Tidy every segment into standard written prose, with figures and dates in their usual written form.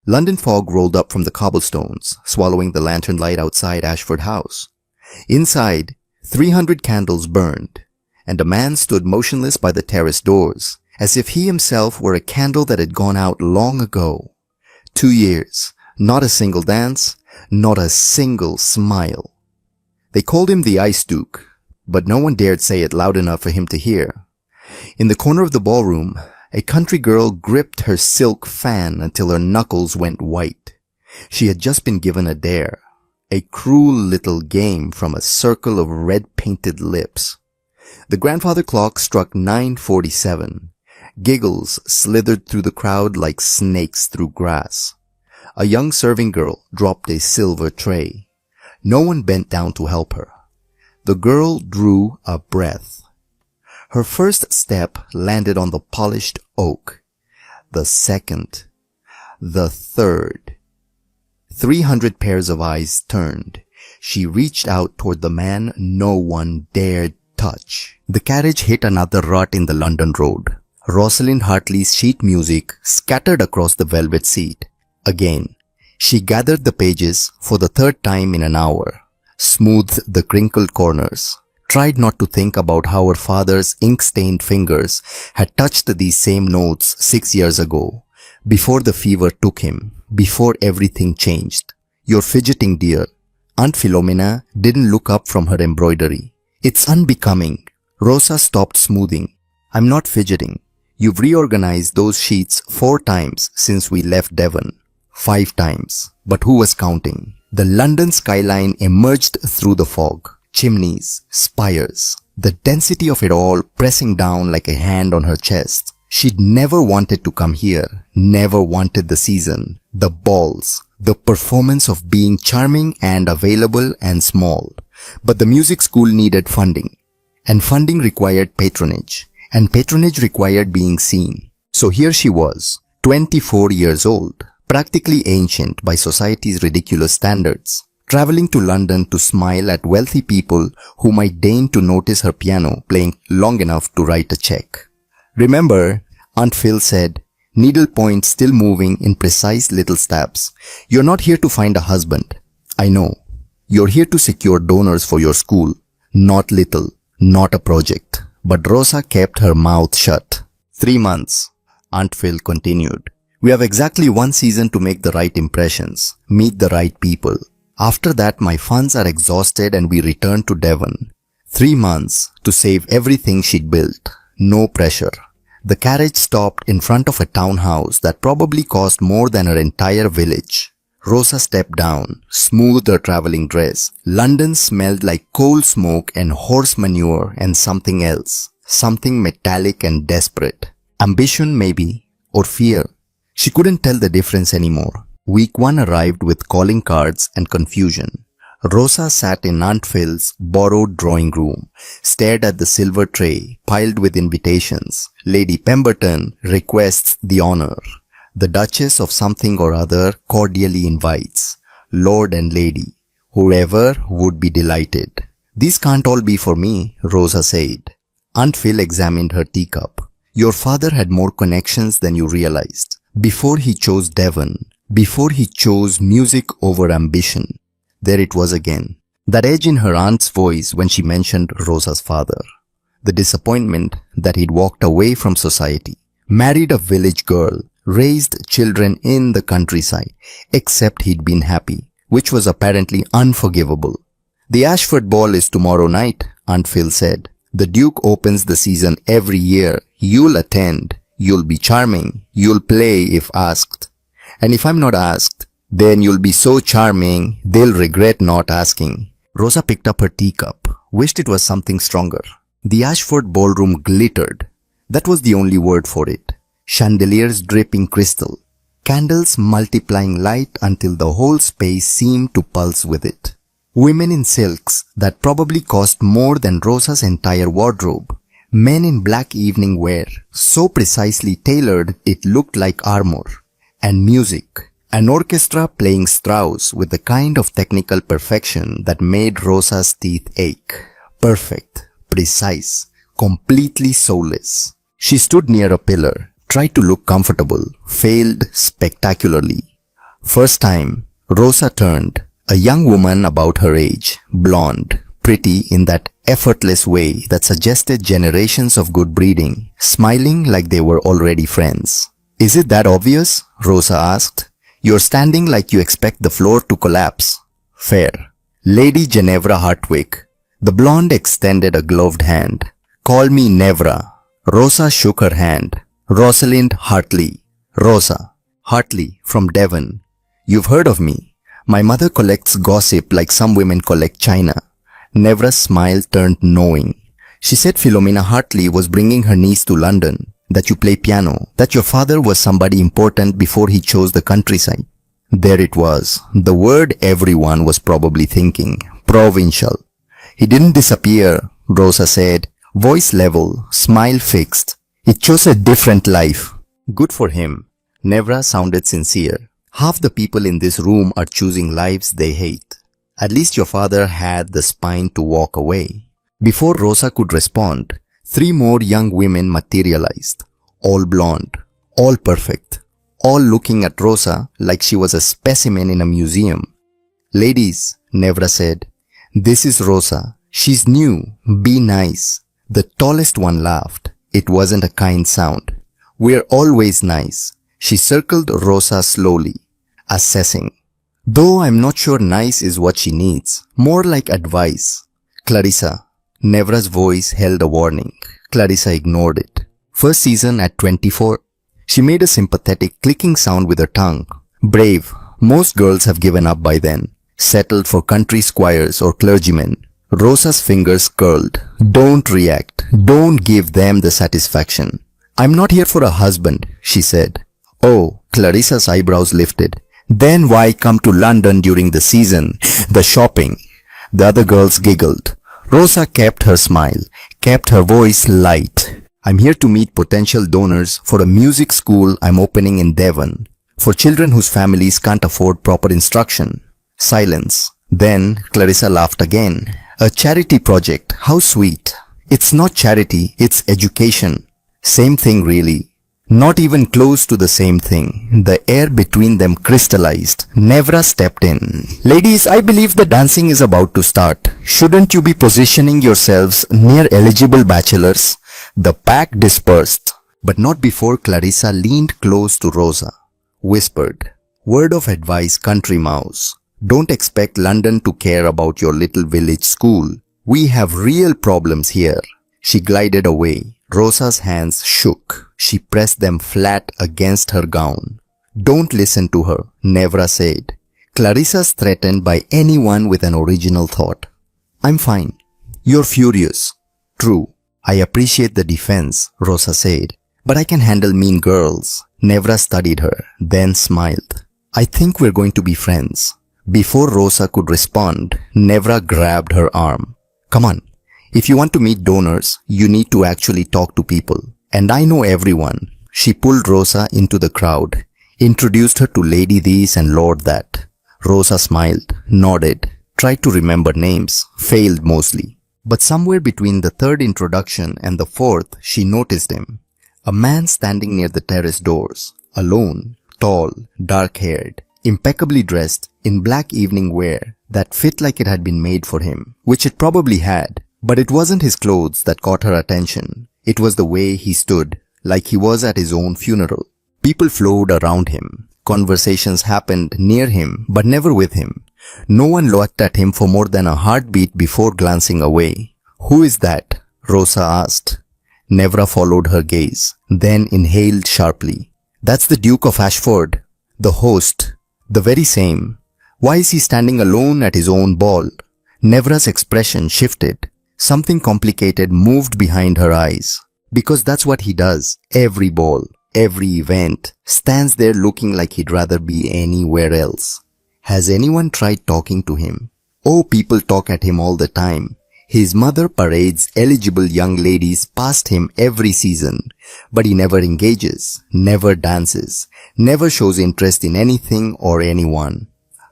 London fog rolled up from the cobblestones, swallowing the lantern light outside Ashford House. Inside, 300 candles burned, and a man stood motionless by the terrace doors, as if he himself were a candle that had gone out long ago. 2 years, not a single dance, not a single smile. They called him the Ice Duke, but no one dared say it loud enough for him to hear. In the corner of the ballroom, a country girl gripped her silk fan until her knuckles went white. She had just been given a dare, a cruel little game from a circle of red-painted lips. The grandfather clock struck 9:47. Giggles slithered through the crowd like snakes through grass. A young serving girl dropped a silver tray. No one bent down to help her. The girl drew a breath. Her first step landed on the polished oak. The second. The third. 300 pairs of eyes turned. She reached out toward the man no one dared touch. The carriage hit another rut in the London road. Rosalind Hartley's sheet music scattered across the velvet seat. Again, she gathered the pages for the third time in an hour, smoothed the crinkled corners, tried not to think about how her father's ink-stained fingers had touched these same notes 6 years ago, before the fever took him, before everything changed. "You're fidgeting, dear." Aunt Philomena didn't look up from her embroidery. "It's unbecoming." Rosa stopped smoothing. "I'm not fidgeting. You've reorganized those sheets 4 times since we left Devon. 5 times. But who was counting? The London skyline emerged through the fog. Chimneys, spires, the density of it all pressing down like a hand on her chest. She'd never wanted to come here, never wanted the season, the balls, the performance of being charming and available and small. But the music school needed funding, and funding required patronage, and patronage required being seen. So here she was, 24 years old, practically ancient by society's ridiculous standards, traveling to London to smile at wealthy people who might deign to notice her piano playing long enough to write a check. "Remember," Aunt Phil said, needle point still moving in precise little stabs, "you're not here to find a husband. I know. You're here to secure donors for your school. Not little, not a project." But Rosa kept her mouth shut. 3 months, Aunt Phil continued. "We have exactly 1 season to make the right impressions, meet the right people. After that, my funds are exhausted and we return to Devon. 3 months to save everything she'd built. No pressure." The carriage stopped in front of a townhouse that probably cost more than her entire village. Rosa stepped down, smoothed her traveling dress. London smelled like coal smoke and horse manure and something else. Something metallic and desperate. Ambition maybe, or fear. She couldn't tell the difference anymore. Week 1 arrived with calling cards and confusion. Rosa sat in Aunt Phil's borrowed drawing room, stared at the silver tray piled with invitations. Lady Pemberton requests the honor. The Duchess of something or other cordially invites. Lord and Lady, whoever would be delighted. "These can't all be for me," Rosa said. Aunt Phil examined her teacup. "Your father had more connections than you realized. Before he chose Devon, before he chose music over ambition." There it was again. That edge in her aunt's voice when she mentioned Rosa's father. The disappointment that he'd walked away from society, married a village girl, raised children in the countryside, except he'd been happy, which was apparently unforgivable. "The Ashford Ball is tomorrow night," Aunt Phil said. "The Duke opens the season every year. You'll attend. You'll be charming. You'll play if asked. And if I'm not asked, then you'll be so charming, they'll regret not asking." Rosa picked up her teacup, wished it was something stronger. The Ashford ballroom glittered. That was the only word for it. Chandeliers dripping crystal. Candles multiplying light until the whole space seemed to pulse with it. Women in silks that probably cost more than Rosa's entire wardrobe. Men in black evening wear, so precisely tailored it looked like armor. And music. An orchestra playing Strauss with the kind of technical perfection that made Rosa's teeth ache. Perfect, precise, completely soulless. She stood near a pillar, tried to look comfortable, failed spectacularly. First time, Rosa turned, a young woman about her age, blonde, pretty in that effortless way that suggested generations of good breeding, smiling like they were already friends. Is it that obvious? Rosa asked. You're standing like you expect the floor to collapse. Fair. Lady Ginevra Hartwig. The blonde extended a gloved hand. Call me Nevra. Rosa shook her hand. Rosalind Hartley. Rosa. Hartley, from Devon. You've heard of me. My mother collects gossip like some women collect china. Nevra's smile turned knowing. She said Philomena Hartley was bringing her niece to London, that you play piano, that your father was somebody important before he chose the countryside. There it was, the word everyone was probably thinking, provincial. He didn't disappear, Rosa said, voice level, smile fixed. He chose a different life. Good for him. Nevra sounded sincere. Half the people in this room are choosing lives they hate. At least your father had the spine to walk away. Before Rosa could respond, 3 more young women materialized. All blonde, all perfect, all looking at Rosa like she was a specimen in a museum. Ladies, Nevra said, this is Rosa. She's new. Be nice. The tallest one laughed. It wasn't a kind sound. We're always nice. She circled Rosa slowly, assessing. Though I'm not sure nice is what she needs. More like advice. Clarissa. Nevra's voice held a warning. Clarissa ignored it. First season at 24. She made a sympathetic clicking sound with her tongue. Brave. Most girls have given up by then. Settled for country squires or clergymen. Rosa's fingers curled. Don't react. Don't give them the satisfaction. I'm not here for a husband, she said. Oh, Clarissa's eyebrows lifted. Then why come to London during the season, the shopping? The other girls giggled. Rosa kept her smile, kept her voice light. I'm here to meet potential donors for a music school I'm opening in Devon, for children whose families can't afford proper instruction. Silence. Then Clarissa laughed again. A charity project, how sweet. It's not charity, it's education. Same thing really. Not even close to the same thing. The air between them crystallized. Nevra stepped in. Ladies, I believe the dancing is about to start. Shouldn't you be positioning yourselves near eligible bachelors? The pack dispersed. But not before Clarissa leaned close to Rosa. Whispered. Word of advice, country mouse. Don't expect London to care about your little village school. We have real problems here. She glided away. Rosa's hands shook. She pressed them flat against her gown. Don't listen to her, Nevra said. Clarissa's threatened by anyone with an original thought. I'm fine. You're furious. True. I appreciate the defense, Rosa said. But I can handle mean girls. Nevra studied her, then smiled. I think we're going to be friends. Before Rosa could respond, Nevra grabbed her arm. Come on. If you want to meet donors, you need to actually talk to people. And I know everyone. She pulled Rosa into the crowd, introduced her to Lady this and Lord that. Rosa smiled, nodded, tried to remember names, failed mostly. But somewhere between the third introduction and the fourth, she noticed him. A man standing near the terrace doors, alone, tall, dark-haired, impeccably dressed in black evening wear that fit like it had been made for him, which it probably had. But it wasn't his clothes that caught her attention. It was the way he stood, like he was at his own funeral. People flowed around him. Conversations happened near him, but never with him. No one looked at him for more than a heartbeat before glancing away. Who is that? Rosa asked. Nevra followed her gaze, then inhaled sharply. That's the Duke of Ashford, the host, the very same. Why is he standing alone at his own ball? Nevra's expression shifted. Something complicated moved behind her eyes. Because that's what he does. Every ball, every event, stands there looking like he'd rather be anywhere else. Has anyone tried talking to him? Oh, people talk at him all the time. His mother parades eligible young ladies past him every season, but he never engages, never dances, never shows interest in anything or anyone.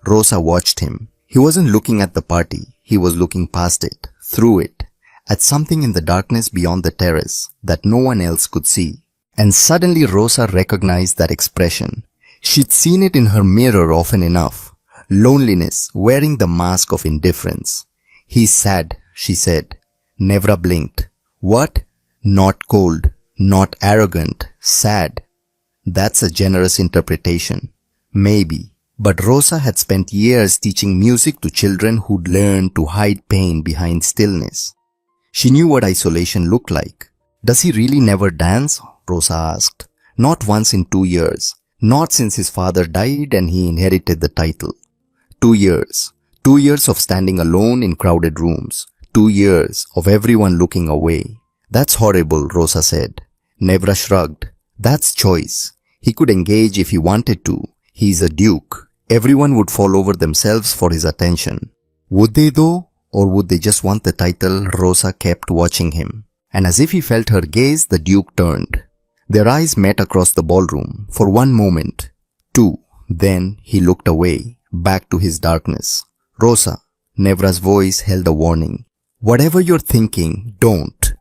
Rosa watched him. He wasn't looking at the party. He was looking past it, through it, at something in the darkness beyond the terrace that no one else could see. And suddenly Rosa recognized that expression. She'd seen it in her mirror often enough. Loneliness, wearing the mask of indifference. He's sad, she said. Nevra blinked. What? Not cold, not arrogant, sad. That's a generous interpretation. Maybe. But Rosa had spent years teaching music to children who'd learned to hide pain behind stillness. She knew what isolation looked like. Does he really never dance? Rosa asked. Not once in 2 years. Not since his father died and he inherited the title. 2 years. 2 years of standing alone in crowded rooms. 2 years of everyone looking away. That's horrible, Rosa said. Nevra shrugged. That's choice. He could engage if he wanted to. He's a duke. Everyone would fall over themselves for his attention. Would they though? Or would they just want the title? Rosa kept watching him. And as if he felt her gaze, the duke turned. Their eyes met across the ballroom for 1 moment. 2. Then he looked away, back to his darkness. Rosa, Nevra's voice held a warning. Whatever you're thinking, don't.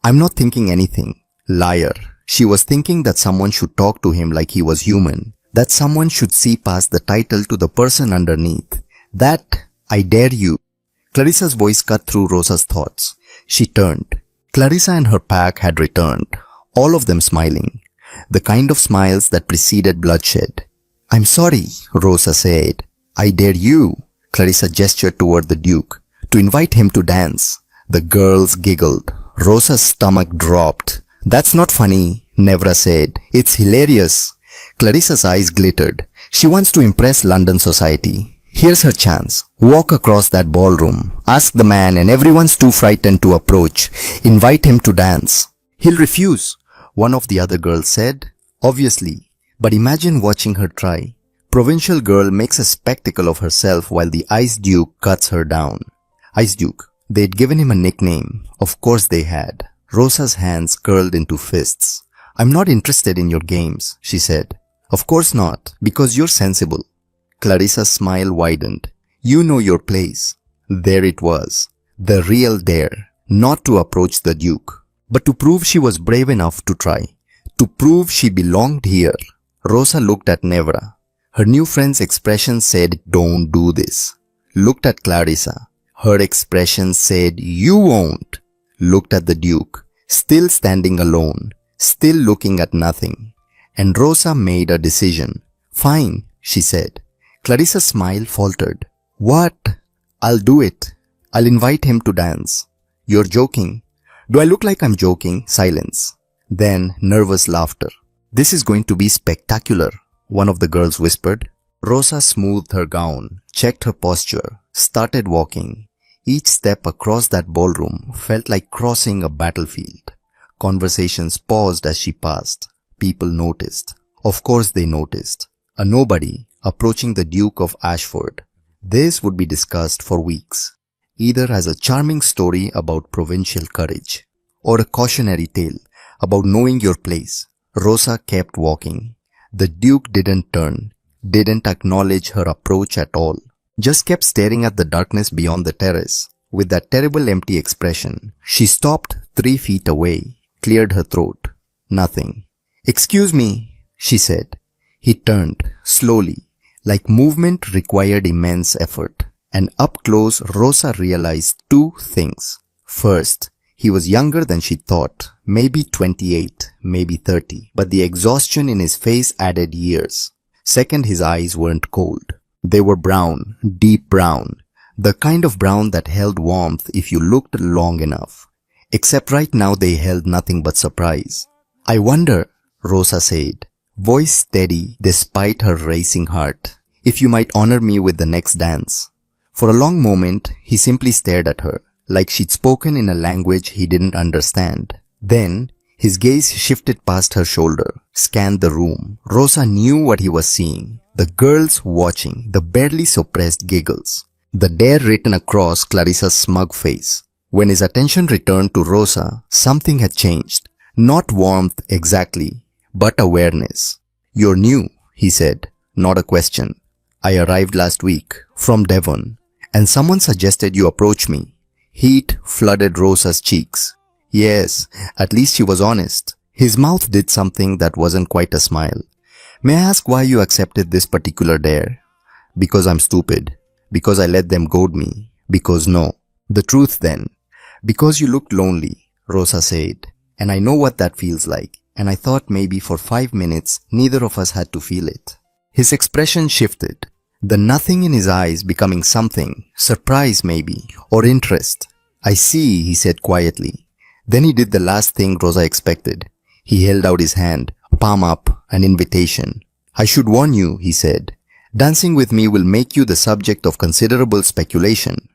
I'm not thinking anything. Liar. She was thinking that someone should talk to him like he was human. That someone should see past the title to the person underneath. That, I dare you. Clarissa's voice cut through Rosa's thoughts. She turned. Clarissa and her pack had returned, all of them smiling. The kind of smiles that preceded bloodshed. I'm sorry, Rosa said. I dare you. Clarissa gestured toward the Duke, to invite him to dance. The girls giggled. Rosa's stomach dropped. That's not funny, Nevra said. It's hilarious. Clarissa's eyes glittered. She wants to impress London society. Here's her chance. Walk across that ballroom. Ask the man and everyone's too frightened to approach. Invite him to dance. He'll refuse, one of the other girls said. Obviously. But imagine watching her try. Provincial girl makes a spectacle of herself while the Ice Duke cuts her down. Ice Duke. They'd given him a nickname. Of course they had. Rosa's hands curled into fists. I'm not interested in your games, she said. Of course not, because you're sensible. Clarissa's smile widened. You know your place. There it was. The real dare. Not to approach the Duke, but to prove she was brave enough to try. To prove she belonged here. Rosa looked at Nevra. Her new friend's expression said, don't do this. Looked at Clarissa. Her expression said, you won't. Looked at the Duke, still standing alone, still looking at nothing. And Rosa made a decision. Fine, she said. Clarissa's smile faltered. What? I'll do it. I'll invite him to dance. You're joking. Do I look like I'm joking? Silence. Then nervous laughter. This is going to be spectacular, one of the girls whispered. Rosa smoothed her gown, checked her posture, started walking. Each step across that ballroom felt like crossing a battlefield. Conversations paused as she passed. People noticed. Of course they noticed. A nobody approaching the Duke of Ashford. This would be discussed for weeks, either as a charming story about provincial courage, or a cautionary tale about knowing your place. Rosa kept walking. The Duke didn't turn, didn't acknowledge her approach at all. Just kept staring at the darkness beyond the terrace. With that terrible empty expression, she stopped 3 feet away, cleared her throat. Nothing. Excuse me, she said. He turned, slowly, like movement required immense effort. And up close, Rosa realized 2 things. First, he was younger than she thought, maybe 28, maybe 30, but the exhaustion in his face added years. Second, his eyes weren't cold. They were brown, deep brown, the kind of brown that held warmth if you looked long enough. Except right now they held nothing but surprise. I wonder, Rosa said, voice steady despite her racing heart, if you might honor me with the next dance. For a long moment, he simply stared at her, like she'd spoken in a language he didn't understand. Then, his gaze shifted past her shoulder, scanned the room. Rosa knew what he was seeing. The girls watching, the barely suppressed giggles. The dare written across Clarissa's smug face. When his attention returned to Rosa, something had changed. Not warmth exactly, but awareness. You're new, he said, not a question. I arrived last week, from Devon, and someone suggested you approach me. Heat flooded Rosa's cheeks. Yes, at least she was honest. His mouth did something that wasn't quite a smile. May I ask why you accepted this particular dare? Because I'm stupid. Because I let them goad me. Because no. The truth then. Because you looked lonely, Rosa said. And I know what that feels like. And I thought maybe for 5 minutes, neither of us had to feel it. His expression shifted. The nothing in his eyes becoming something, surprise maybe, or interest. I see, he said quietly. Then he did the last thing Rosa expected. He held out his hand, palm up, an invitation. I should warn you, he said. Dancing with me will make you the subject of considerable speculation.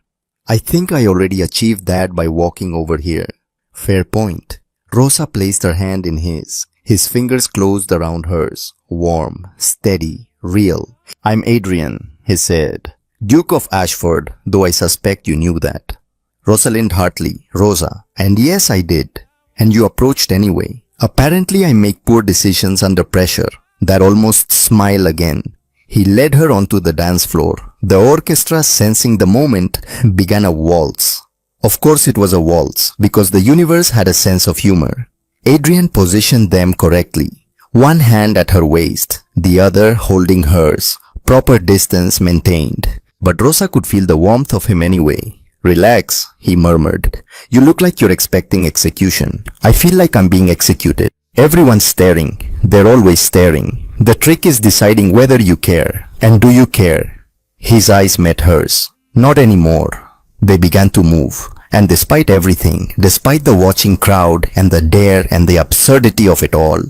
I think I already achieved that by walking over here. Fair point. Rosa placed her hand in his. His fingers closed around hers. Warm, steady, real. I'm Adrian, he said. Duke of Ashford, though I suspect you knew that. Rosalind Hartley, Rosa. And yes, I did. And you approached anyway. Apparently I make poor decisions under pressure. That almost smile again. He led her onto the dance floor. The orchestra, sensing the moment, began a waltz. Of course it was a waltz, because the universe had a sense of humor. Adrian positioned them correctly. One hand at her waist, the other holding hers. Proper distance maintained. But Rosa could feel the warmth of him anyway. Relax, he murmured. You look like you're expecting execution. I feel like I'm being executed. Everyone's staring. They're always staring. The trick is deciding whether you care. And do you care? His eyes met hers. Not anymore. They began to move. And despite everything, despite the watching crowd and the dare and the absurdity of it all,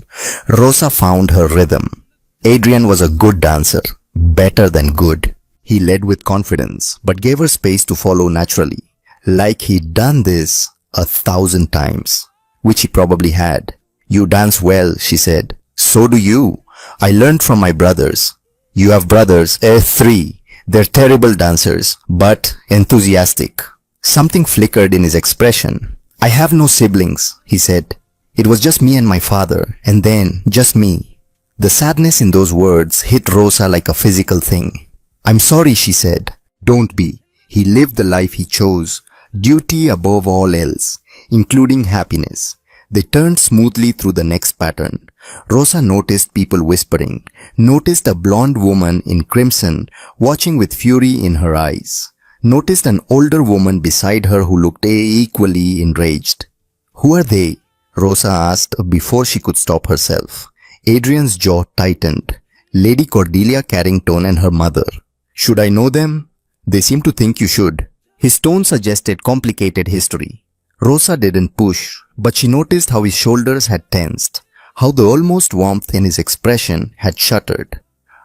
Rosa found her rhythm. Adrian was a good dancer. Better than good. He led with confidence, but gave her space to follow naturally. Like he'd done this 1,000 times. Which he probably had. You dance well, she said. So do you. I learned from my brothers. You have brothers? 3. They're terrible dancers, but enthusiastic. Something flickered in his expression. I have no siblings, he said. It was just me and my father, and then just me. The sadness in those words hit Rosa like a physical thing. I'm sorry, she said. Don't be. He lived the life he chose. Duty above all else, including happiness. They turned smoothly through the next pattern. Rosa noticed people whispering, noticed a blonde woman in crimson watching with fury in her eyes, noticed an older woman beside her who looked equally enraged. Who are they? Rosa asked before she could stop herself. Adrian's jaw tightened. Lady Cordelia Carrington and her mother. Should I know them? They seem to think you should. His tone suggested complicated history. Rosa didn't push, but she noticed how his shoulders had tensed, how the almost warmth in his expression had shuttered.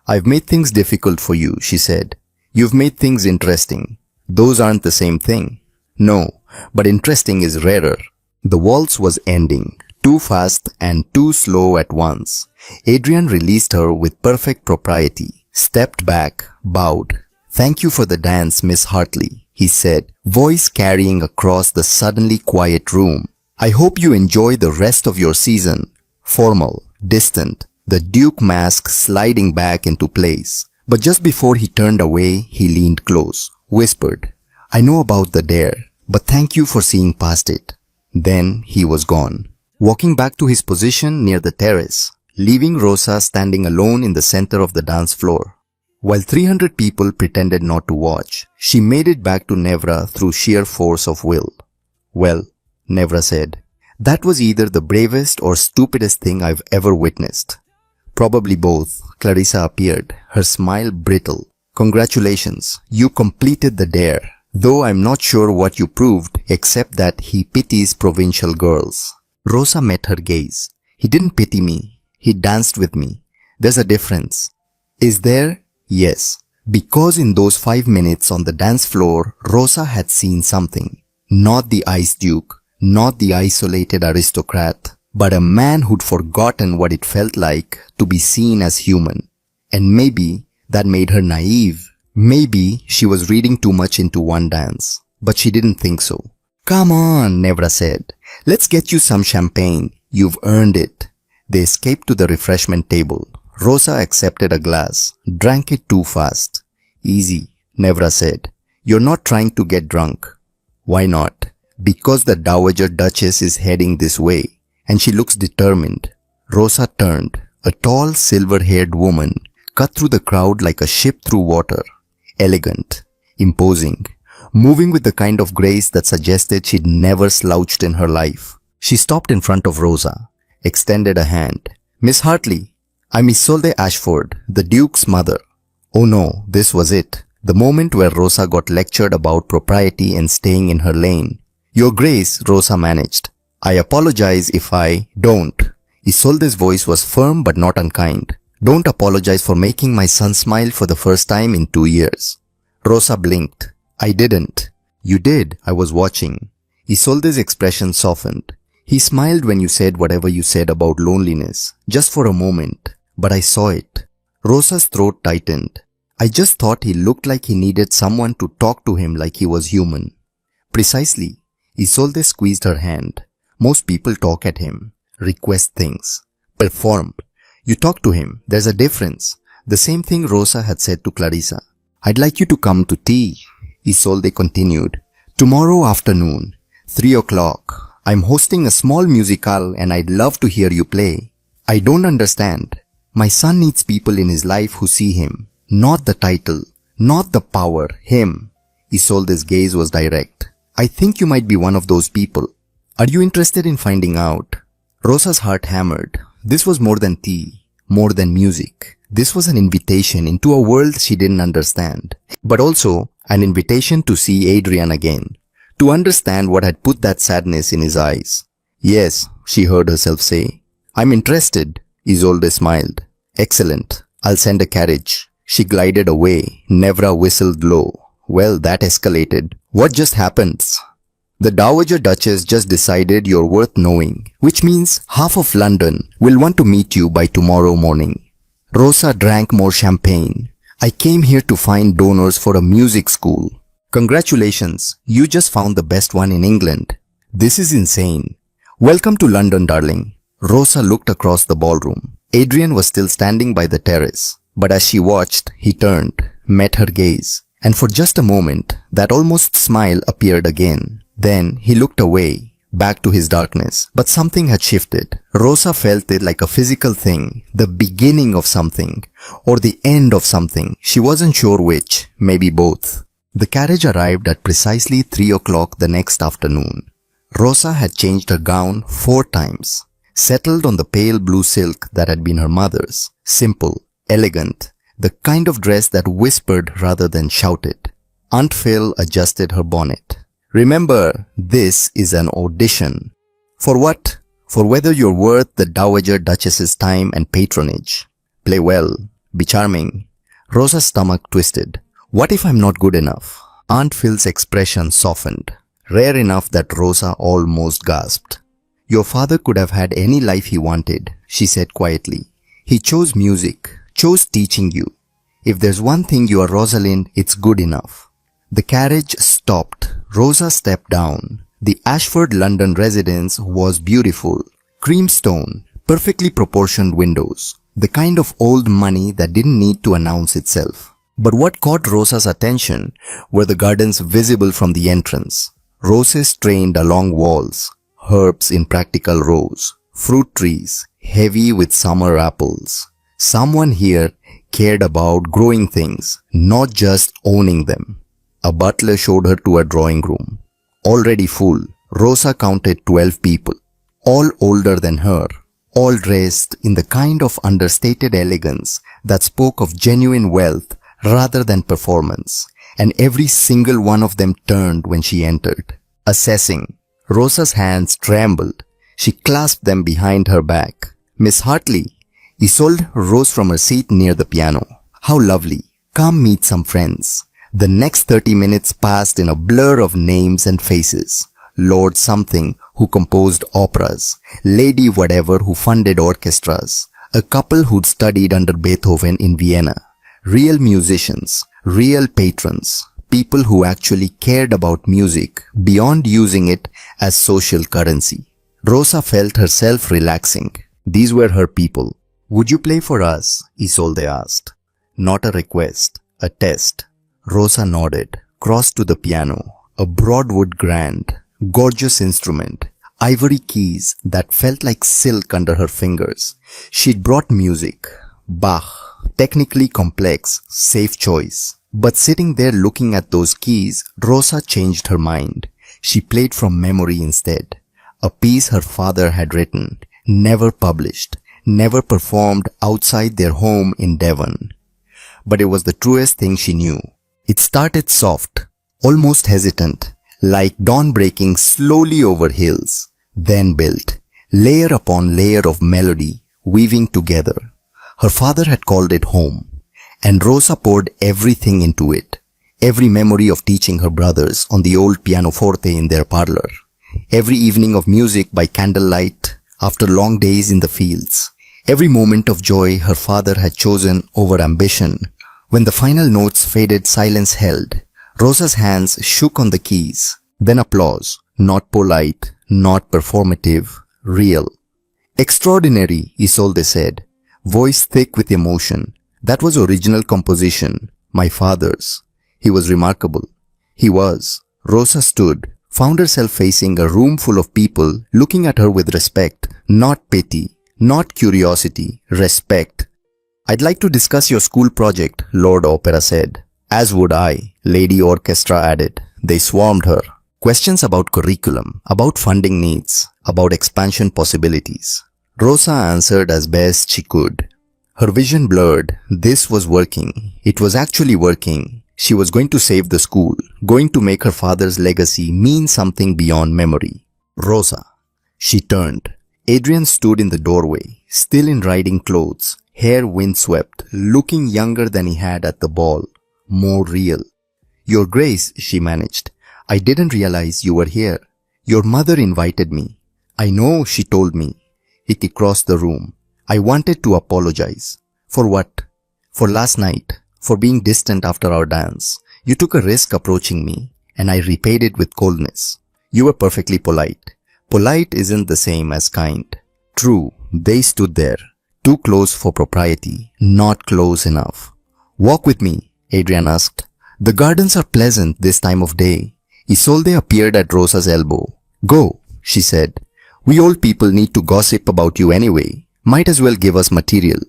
I've made things difficult for you, she said. You've made things interesting. Those aren't the same thing. No, but interesting is rarer. The waltz was ending, too fast and too slow at once. Adrian released her with perfect propriety, stepped back, bowed. Thank you for the dance, Miss Hartley, he said, voice carrying across the suddenly quiet room. I hope you enjoy the rest of your season. Formal, distant, the Duke mask sliding back into place. But just before he turned away, he leaned close, whispered, I know about the dare, but thank you for seeing past it. Then he was gone, walking back to his position near the terrace, leaving Rosa standing alone in the center of the dance floor. While 300 people pretended not to watch, she made it back to Nevra through sheer force of will. Well, Nevra said, that was either the bravest or stupidest thing I've ever witnessed. Probably both. Clarissa appeared, her smile brittle. Congratulations, you completed the dare, though I'm not sure what you proved except that he pities provincial girls. Rosa met her gaze. He didn't pity me. He danced with me. There's a difference. Is there? Yes. Because in those 5 minutes on the dance floor, Rosa had seen something. Not the Ice Duke, not the isolated aristocrat, but a man who'd forgotten what it felt like to be seen as human. And maybe that made her naive. Maybe she was reading too much into one dance. But she didn't think so. Come on, Nevra said. Let's get you some champagne. You've earned it. They escaped to the refreshment table. Rosa accepted a glass, drank it too fast. Easy, Nevra said. You're not trying to get drunk. Why not? Because the Dowager Duchess is heading this way, and she looks determined. Rosa turned, A tall, silver-haired woman cut through the crowd like a ship through water. Elegant, imposing, moving with the kind of grace that suggested she'd never slouched in her life. She stopped in front of Rosa, extended a hand. "Miss Hartley, I'm Isolde Ashford, the Duke's mother." Oh no, this was it. The moment where Rosa got lectured about propriety and staying in her lane. "Your Grace," Rosa managed. "I apologize if I don't." Isolde's voice was firm but not unkind. "Don't apologize for making my son smile for the first time in 2 years." Rosa blinked. "I didn't." "You did. I was watching." Isolde's expression softened. "He smiled when you said whatever you said about loneliness, just for a moment, but I saw it." Rosa's throat tightened. "I just thought he looked like he needed someone to talk to him like he was human." "Precisely." Isolde squeezed her hand. "Most people talk at him, request things, perform. You talk to him, there's a difference." The same thing Rosa had said to Clarissa. "I'd like you to come to tea," Isolde continued. "Tomorrow afternoon, 3 o'clock. I'm hosting a small musicale and I'd love to hear you play." "I don't understand. My son needs people in his life who see him. Not the title, not the power, him." Isolde's gaze was direct. "I think you might be one of those people. Are you interested in finding out?" Rosa's heart hammered. This was more than tea, more than music. This was an invitation into a world she didn't understand, but also an invitation to see Adrian again, to understand what had put that sadness in his eyes. "Yes," she heard herself say. "I'm interested." Isolde smiled. "Excellent. I'll send a carriage." She glided away. Nevra whistled low. Well, that escalated. "What just happened?" "The Dowager Duchess just decided you're worth knowing, which means half of London will want to meet you by tomorrow morning." Rosa drank more champagne. "I came here to find donors for a music school." "Congratulations, you just found the best one in England." "This is insane." "Welcome to London, darling." Rosa looked across the ballroom. Adrian was still standing by the terrace, but as she watched, he turned, met her gaze, and for just a moment, that almost smile appeared again. Then he looked away, back to his darkness, but something had shifted. Rosa felt it like a physical thing, the beginning of something, or the end of something. She wasn't sure which, maybe both. The carriage arrived at precisely 3 o'clock the next afternoon. Rosa had changed her gown 4 times, settled on the pale blue silk that had been her mother's, simple, elegant, the kind of dress that whispered rather than shouted. Aunt Phil adjusted her bonnet. "Remember, this is an audition." "For what?" "For whether you're worth the Dowager Duchess's time and patronage. Play well. Be charming." Rosa's stomach twisted. "What if I'm not good enough?" Aunt Phil's expression softened, rare enough that Rosa almost gasped. "Your father could have had any life he wanted," she said quietly. "He chose music, chose teaching you. If there's one thing you are, Rosalind, it's good enough." The carriage stopped. Rosa stepped down. The Ashford London residence was beautiful. Creamstone, perfectly proportioned windows. The kind of old money that didn't need to announce itself. But what caught Rosa's attention were the gardens visible from the entrance. Roses trained along walls, herbs in practical rows, fruit trees, heavy with summer apples. Someone here cared about growing things, not just owning them. A butler showed her to a drawing room. Already full, Rosa counted 12 people, all older than her, all dressed in the kind of understated elegance that spoke of genuine wealth rather than performance, and every single one of them turned when she entered, assessing. Rosa's hands trembled. She clasped them behind her back. "Miss Hartley." Isolde rose from her seat near the piano. "How lovely. Come meet some friends." The next 30 minutes passed in a blur of names and faces. Lord something who composed operas, Lady whatever who funded orchestras, a couple who'd studied under Beethoven in Vienna, real musicians, real patrons, people who actually cared about music beyond using it as social currency. Rosa felt herself relaxing. These were her people. "Would you play for us?" Isolde asked. Not a request, a test. Rosa nodded, crossed to the piano, a broadwood grand, gorgeous instrument, Ivory keys that felt like silk under her fingers. She'd brought music. Bach, technically complex, safe choice. But sitting there looking at those keys, Rosa changed her mind. She played from memory instead. A piece her father had written, never published, never performed outside their home in Devon. But it was the truest thing she knew. It started soft, almost hesitant, like dawn breaking slowly over hills, then built, layer upon layer of melody, weaving together. Her father had called it home, and Rosa poured everything into it. Every memory of teaching her brothers on the old pianoforte in their parlor. Every evening of music by candlelight after long days in the fields. Every moment of joy her father had chosen over ambition. When the final notes faded, silence held. Rosa's hands shook on the keys. Then applause. Not polite, not performative, real. Extraordinary, Isolde said. Voice thick with emotion. That was original composition. My father's. He was remarkable. He was. Rosa stood, found herself facing a room full of people looking at her with respect, not pity, not curiosity, respect. I'd like to discuss your school project, Lord Opera said. As would I, Lady Orchestra added. They swarmed her. Questions about curriculum, about funding needs, about expansion possibilities. Rosa answered as best she could. Her vision blurred. This was working. It was actually working. She was going to save the school, going to make her father's legacy mean something beyond memory. Rosa. She turned. Adrian stood in the doorway, still in riding clothes, hair windswept, looking younger than he had at the ball. More real. Your Grace, she managed. I didn't realize you were here. Your mother invited me. I know, she told me. He crossed the room. I wanted to apologize. For what? For last night. For being distant after our dance. You took a risk approaching me, and I repaid it with coldness. You were perfectly polite. Polite isn't the same as kind. True, they stood there, too close for propriety, not close enough. Walk with me, Adrian asked. The gardens are pleasant this time of day. Isolde appeared at Rosa's elbow. Go, she said. We old people need to gossip about you anyway. Might as well give us material.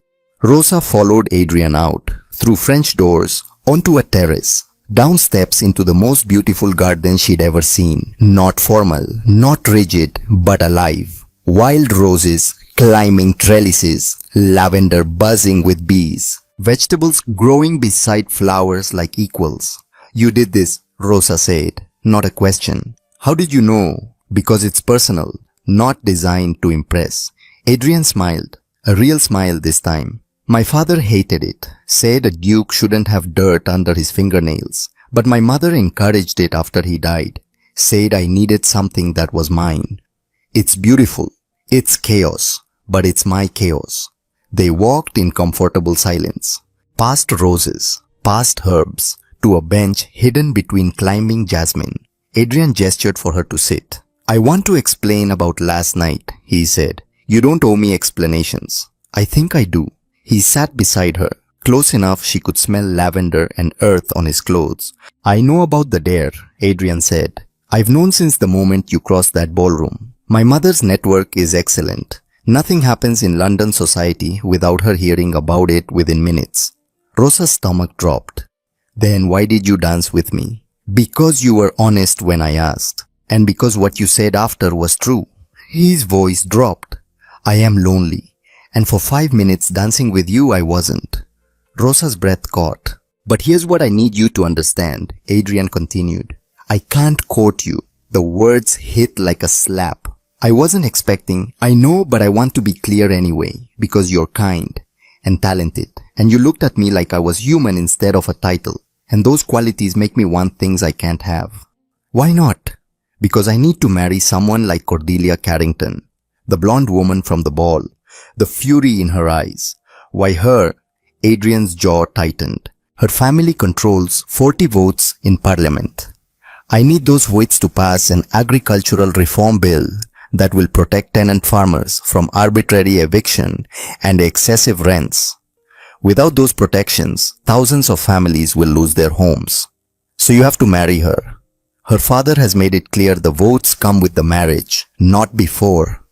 Rosa followed Adrian out, through French doors, onto a terrace, down steps into the most beautiful garden she'd ever seen. Not formal, not rigid, but alive. Wild roses climbing trellises, lavender buzzing with bees, vegetables growing beside flowers like equals. You did this, Rosa said, not a question. How did you know? Because it's personal, not designed to impress. Adrian smiled, a real smile this time. My father hated it, said a duke shouldn't have dirt under his fingernails. But my mother encouraged it after he died, said I needed something that was mine. It's beautiful. It's chaos, but it's my chaos. They walked in comfortable silence, past roses, past herbs, to a bench hidden between climbing jasmine. Adrian gestured for her to sit. I want to explain about last night, he said. You don't owe me explanations. I think I do. He sat beside her, close enough she could smell lavender and earth on his clothes. I know about the dare, Adrian said. I've known since the moment you crossed that ballroom. My mother's network is excellent. Nothing happens in London society without her hearing about it within minutes. Rosa's stomach dropped. Then why did you dance with me? Because you were honest when I asked. And because what you said after was true. His voice dropped. I am lonely. And for 5 minutes dancing with you I wasn't. Rosa's breath caught. But here's what I need you to understand, Adrian continued. I can't quote you. The words hit like a slap. I wasn't expecting, I know, but I want to be clear anyway, because you're kind and talented, and you looked at me like I was human instead of a title, and those qualities make me want things I can't have. Why not? Because I need to marry someone like Cordelia Carrington, the blonde woman from the ball, the fury in her eyes. Why her? Adrian's jaw tightened. Her family controls 40 votes in Parliament. I need those votes to pass an agricultural reform bill that will protect tenant farmers from arbitrary eviction and excessive rents. Without those protections, thousands of families will lose their homes. So you have to marry her. Her father has made it clear the votes come with the marriage, not before.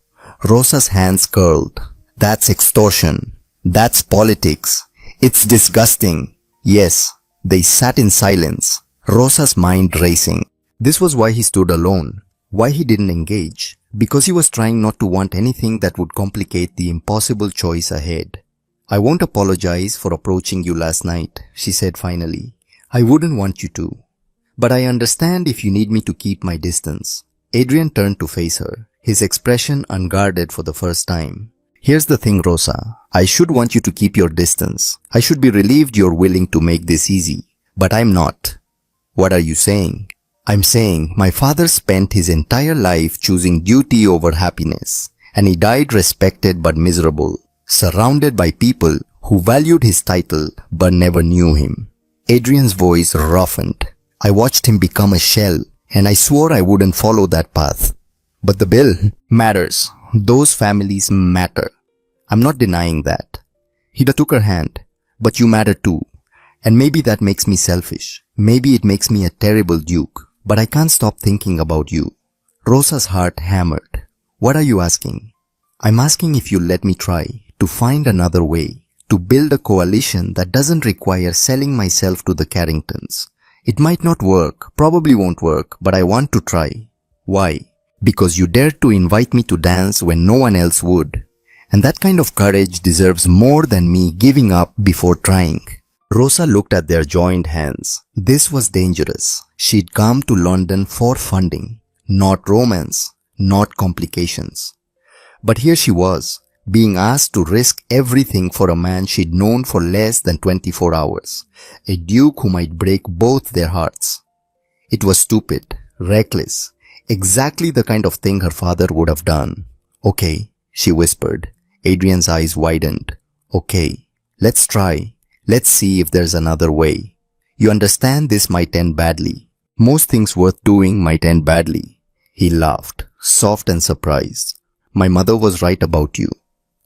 Rosa's hands curled. That's extortion. That's politics. It's disgusting. Yes, they sat in silence, Rosa's mind racing. This was why he stood alone, why he didn't engage, because he was trying not to want anything that would complicate the impossible choice ahead. I won't apologize for approaching you last night, she said finally. I wouldn't want you to. But I understand if you need me to keep my distance. Adrian turned to face her, his expression unguarded for the first time. Here's the thing, Rosa. I should want you to keep your distance. I should be relieved you're willing to make this easy. But I'm not. What are you saying? I'm saying my father spent his entire life choosing duty over happiness. And he died respected but miserable, surrounded by people who valued his title but never knew him. Adrian's voice roughened. I watched him become a shell, and I swore I wouldn't follow that path. But the bill matters. Those families matter. I'm not denying that. He took her hand. But you matter too. And maybe that makes me selfish. Maybe it makes me a terrible duke. But I can't stop thinking about you. Rosa's heart hammered. What are you asking? I'm asking if you'll let me try to find another way, to build a coalition that doesn't require selling myself to the Carringtons. It might not work, probably won't work, but I want to try. Why? Because you dared to invite me to dance when no one else would. And that kind of courage deserves more than me giving up before trying. Rosa looked at their joined hands. This was dangerous. She'd come to London for funding, not romance, not complications. But here she was, being asked to risk everything for a man she'd known for less than 24 hours. A duke who might break both their hearts. It was stupid, reckless, exactly the kind of thing her father would have done. Okay, she whispered. Adrian's eyes widened. Okay, let's try. Let's see if there's another way. You understand this might end badly. Most things worth doing might end badly. He laughed, soft and surprised. My mother was right about you.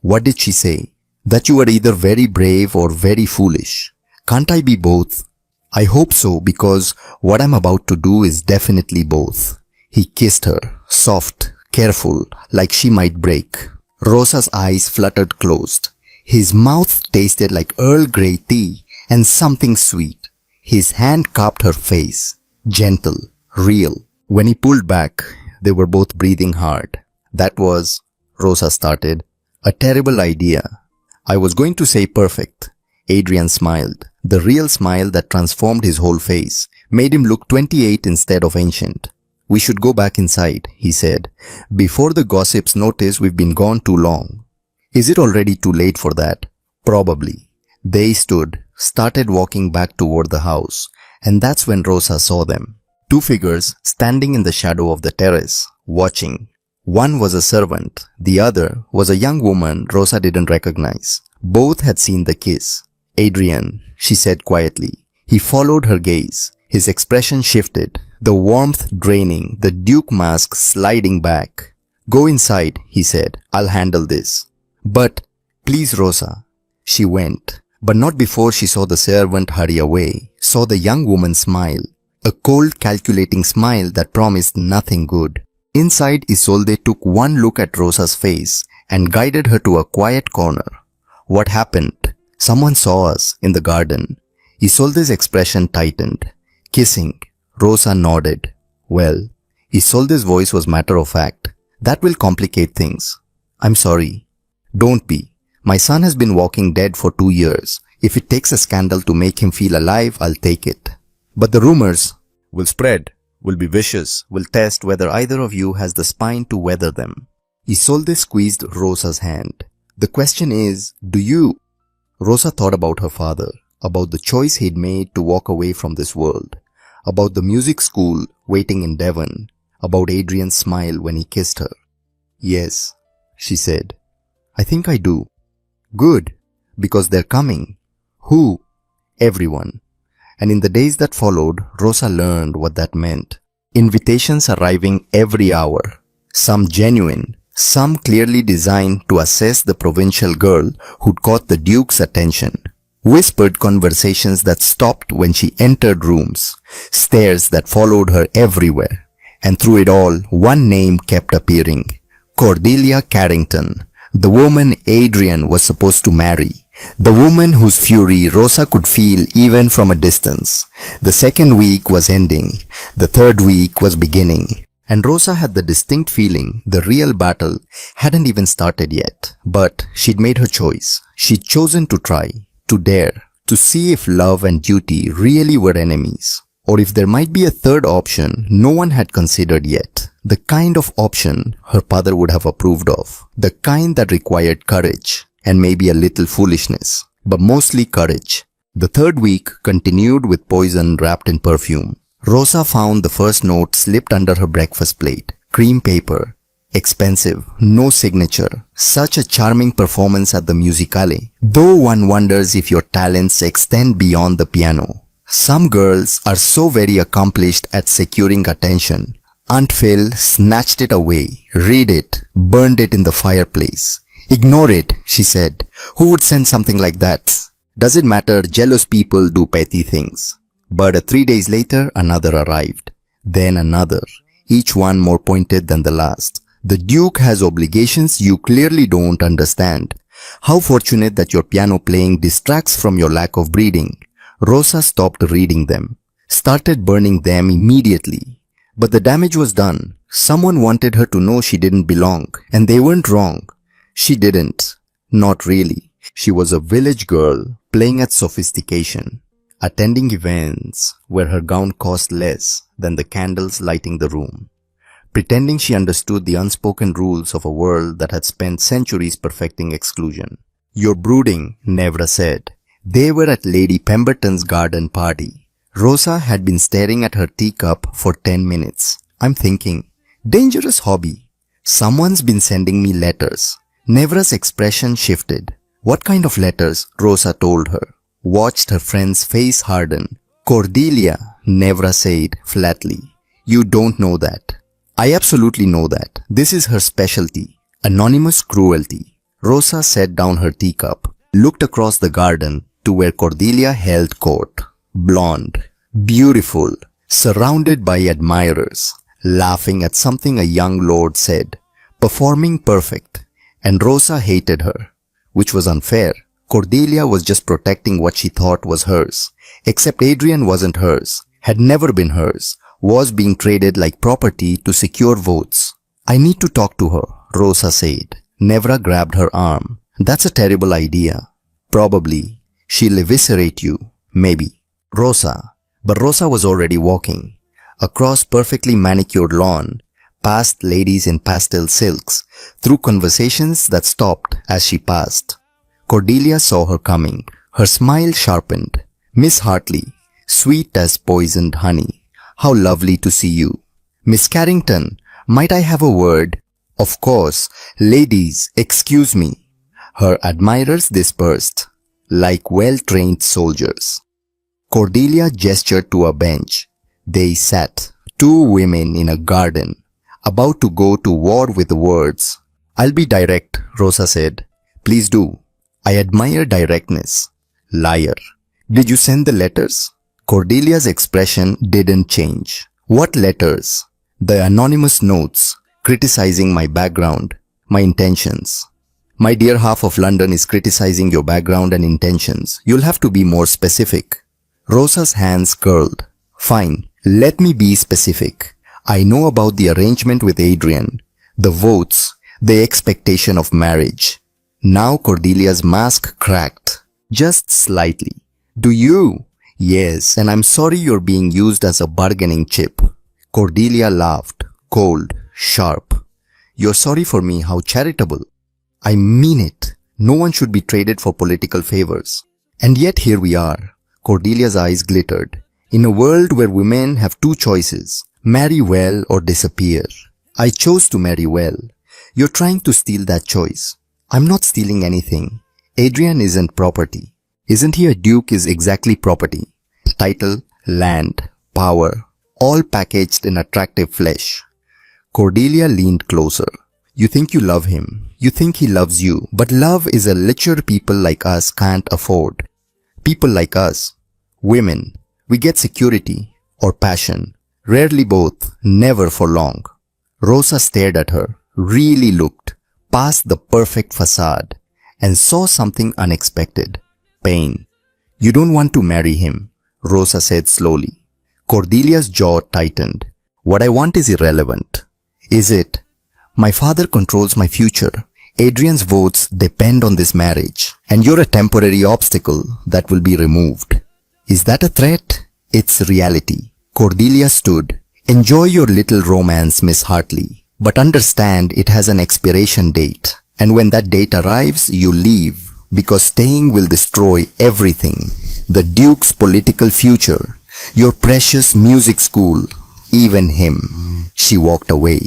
What did she say? That you were either very brave or very foolish. Can't I be both? I hope so, because what I'm about to do is definitely both. He kissed her, soft, careful, like she might break. Rosa's eyes fluttered closed. His mouth tasted like Earl Grey tea and something sweet. His hand cupped her face, gentle, real. When he pulled back, they were both breathing hard. That was, Rosa started, a terrible idea. I was going to say perfect. Adrian smiled, the real smile that transformed his whole face, made him look 28 instead of ancient. We should go back inside, he said, before the gossips notice we've been gone too long. Is it already too late for that? Probably. They stood, started walking back toward the house, and that's when Rosa saw them. Two figures standing in the shadow of the terrace, watching. One was a servant, the other was a young woman Rosa didn't recognize. Both had seen the kiss. Adrian, she said quietly. He followed her gaze. His expression shifted, the warmth draining, the Duke mask sliding back. Go inside, he said. I'll handle this. But, please, Rosa. She went, but not before she saw the servant hurry away, saw the young woman smile, a cold calculating smile that promised nothing good. Inside, Isolde took one look at Rosa's face and guided her to a quiet corner. What happened? Someone saw us in the garden. Isolde's expression tightened. Kissing. Rosa nodded. Well, Isolde's voice was matter of fact. That will complicate things. I'm sorry. Don't be. My son has been walking dead for 2 years. If it takes a scandal to make him feel alive, I'll take it. But the rumors will spread, will be vicious, will test whether either of you has the spine to weather them. Isolde squeezed Rosa's hand. The question is, do you? Rosa thought about her father, about the choice he'd made to walk away from this world, about the music school waiting in Devon, about Adrian's smile when he kissed her. Yes, she said. I think I do. Good, because they're coming. Who? Everyone. And in the days that followed, Rosa learned what that meant. Invitations arriving every hour. Some genuine, some clearly designed to assess the provincial girl who'd caught the Duke's attention. Whispered conversations that stopped when she entered rooms, stares that followed her everywhere. And through it all, one name kept appearing. Cordelia Carrington, the woman Adrian was supposed to marry. The woman whose fury Rosa could feel even from a distance. The second week was ending. The third week was beginning. And Rosa had the distinct feeling the real battle hadn't even started yet. But she'd made her choice. She'd chosen to try, to dare, to see if love and duty really were enemies. Or if there might be a third option no one had considered yet. The kind of option her father would have approved of. The kind that required courage and maybe a little foolishness, but mostly courage. The third week continued with poison wrapped in perfume. Rosa found the first note slipped under her breakfast plate. Cream paper. Expensive. No signature. Such a charming performance at the musicale. Though one wonders if your talents extend beyond the piano. Some girls are so very accomplished at securing attention. Aunt Phil snatched it away, read it, burned it in the fireplace. Ignore it, she said. Who would send something like that? Does it matter? Jealous people do petty things. But 3 days later, another arrived. Then another, each one more pointed than the last. The Duke has obligations you clearly don't understand. How fortunate that your piano playing distracts from your lack of breeding. Rosa stopped reading them, started burning them immediately. But the damage was done. Someone wanted her to know she didn't belong, and they weren't wrong. She didn't. Not really. She was a village girl playing at sophistication, attending events where her gown cost less than the candles lighting the room, pretending she understood the unspoken rules of a world that had spent centuries perfecting exclusion. You're brooding, Nevra said. They were at Lady Pemberton's garden party. Rosa had been staring at her teacup for 10 minutes. I'm thinking, dangerous hobby. Someone's been sending me letters. Nevra's expression shifted. What kind of letters? Rosa told her. Watched her friend's face harden. Cordelia, Nevra said flatly. You don't know that. I absolutely know that. This is her specialty. Anonymous cruelty. Rosa set down her teacup, looked across the garden to where Cordelia held court. Blonde, beautiful, surrounded by admirers, laughing at something a young lord said, performing perfect. And Rosa hated her, which was unfair. Cordelia was just protecting what she thought was hers. Except Adrian wasn't hers, had never been hers, was being traded like property to secure votes. I need to talk to her, Rosa said. Nevra grabbed her arm. That's a terrible idea. Probably. She'll eviscerate you. Maybe. Rosa. But Rosa was already walking. Across perfectly manicured lawn, past ladies in pastel silks, through conversations that stopped as she passed. Cordelia saw her coming. Her smile sharpened. Miss Hartley, sweet as poisoned honey. How lovely to see you. Miss Carrington, might I have a word? Of course. Ladies, excuse me. Her admirers dispersed, like well-trained soldiers. Cordelia gestured to a bench. They sat, two women in a garden, about to go to war with words. I'll be direct, Rosa said. Please do. I admire directness. Liar. Did you send the letters? Cordelia's expression didn't change. What letters? The anonymous notes, criticizing my background, my intentions. My dear half of London is criticizing your background and intentions. You'll have to be more specific. Rosa's hands curled. Fine, let me be specific. I know about the arrangement with Adrian, the votes, the expectation of marriage. Now Cordelia's mask cracked, just slightly. Do you? Yes, and I'm sorry you're being used as a bargaining chip. Cordelia laughed, cold, sharp. You're sorry for me, how charitable. I mean it. No one should be traded for political favors. And yet here we are. Cordelia's eyes glittered. In a world where women have two choices, marry well or disappear. I chose to marry well. You're trying to steal that choice. I'm not stealing anything. Adrian isn't property. Isn't he? A duke is exactly property. Title, land, power, all packaged in attractive flesh. Cordelia leaned closer. You think you love him. You think he loves you. But love is a leisure people like us can't afford. People like us, women, we get security or passion, rarely both, never for long. Rosa stared at her, really looked, past the perfect facade, and saw something unexpected. Pain. You don't want to marry him, Rosa said slowly. Cordelia's jaw tightened. What I want is irrelevant. Is it? My father controls my future. Adrian's votes depend on this marriage, and you're a temporary obstacle that will be removed. Is that a threat? It's reality. Cordelia stood. Enjoy your little romance, Miss Hartley, but understand it has an expiration date, and when that date arrives, you leave, because staying will destroy everything. The Duke's political future, your precious music school, even him. She walked away.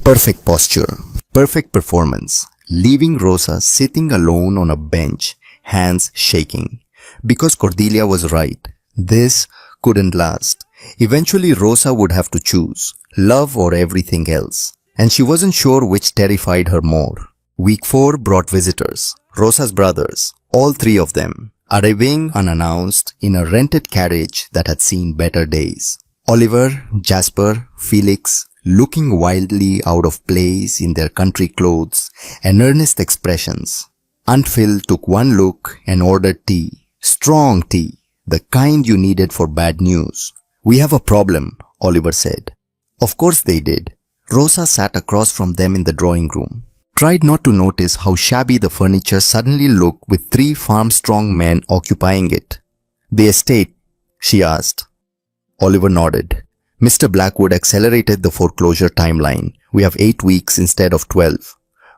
Perfect posture, perfect performance, leaving Rosa sitting alone on a bench, hands shaking. Because Cordelia was right, this couldn't last. Eventually Rosa would have to choose, love or everything else. And she wasn't sure which terrified her more. Week 4 brought visitors, Rosa's brothers, all 3 of them, arriving unannounced in a rented carriage that had seen better days. Oliver, Jasper, Felix, looking wildly out of place in their country clothes and earnest expressions. Aunt Phil took one look and ordered tea. Strong tea, the kind you needed for bad news. We have a problem, Oliver said. Of course they did. Rosa sat across from them in the drawing room. Tried not to notice how shabby the furniture suddenly looked with 3 farm-strong men occupying it. The estate, she asked. Oliver nodded. Mr. Blackwood accelerated the foreclosure timeline. We have 8 weeks instead of 12.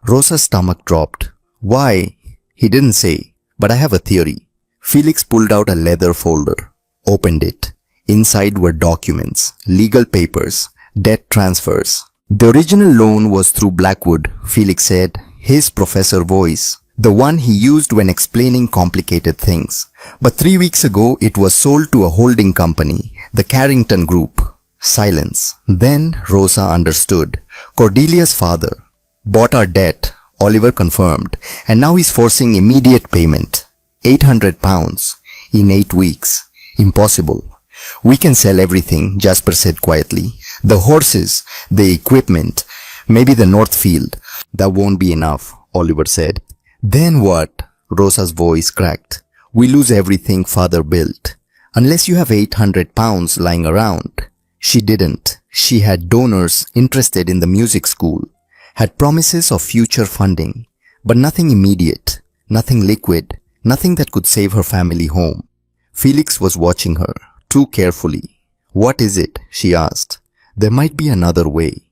Rosa's stomach dropped. Why? He didn't say, but I have a theory. Felix pulled out a leather folder, opened it. Inside were documents, legal papers, debt transfers. The original loan was through Blackwood, Felix said, his professor voice, the one he used when explaining complicated things. But 3 weeks ago, it was sold to a holding company, the Carrington Group. Silence. Then Rosa understood. Cordelia's father bought our debt, Oliver confirmed, and now he's forcing immediate payment. £800 in 8 weeks. Impossible. We can sell everything, Jasper said quietly. The horses, the equipment, maybe the north field. That won't be enough, Oliver said. Then what? Rosa's voice cracked. We lose everything father built. Unless you have £800 lying around. She didn't. She had donors interested in the music school, had promises of future funding, but nothing immediate, nothing liquid, nothing that could save her family home. Felix was watching her, too carefully. What is it? She asked. There might be another way.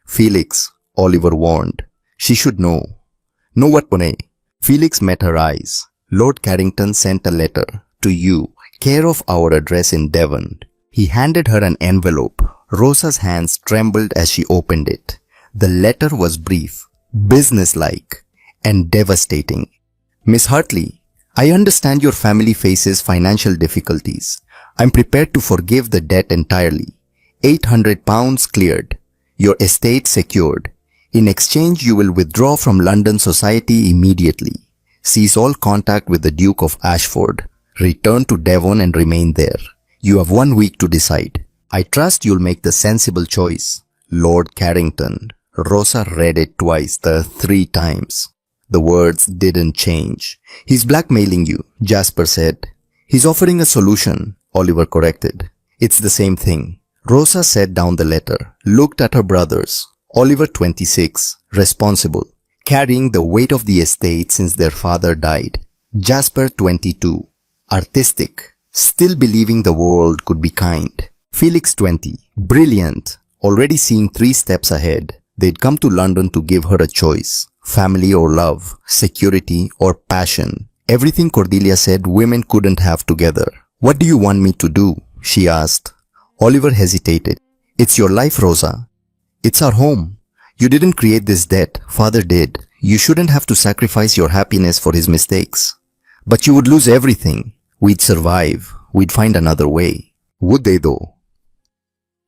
Felix, Oliver warned. She should know. Know what, Bonet? Felix met her eyes. Lord Carrington sent a letter to you, care of our address in Devon. He handed her an envelope. Rosa's hands trembled as she opened it. The letter was brief, businesslike, and devastating. Miss Hartley, I understand your family faces financial difficulties. I'm prepared to forgive the debt entirely. £800 cleared. Your estate secured. In exchange, you will withdraw from London society immediately. Cease all contact with the Duke of Ashford. Return to Devon and remain there. You have 1 week to decide. I trust you'll make the sensible choice. Lord Carrington. Rosa read it twice, 3 times. The words didn't change. He's blackmailing you, Jasper said. He's offering a solution, Oliver corrected. It's the same thing. Rosa set down the letter, looked at her brothers. Oliver 26, responsible, carrying the weight of the estate since their father died. Jasper 22, artistic, still believing the world could be kind. Felix 20, brilliant, already seeing 3 steps ahead. They'd come to London to give her a choice, family or love, security or passion. Everything Cordelia said women couldn't have together. What do you want me to do? She asked. Oliver hesitated. It's your life, Rosa. It's our home. You didn't create this debt, father did. You shouldn't have to sacrifice your happiness for his mistakes. But you would lose everything. We'd survive. We'd find another way. Would they though?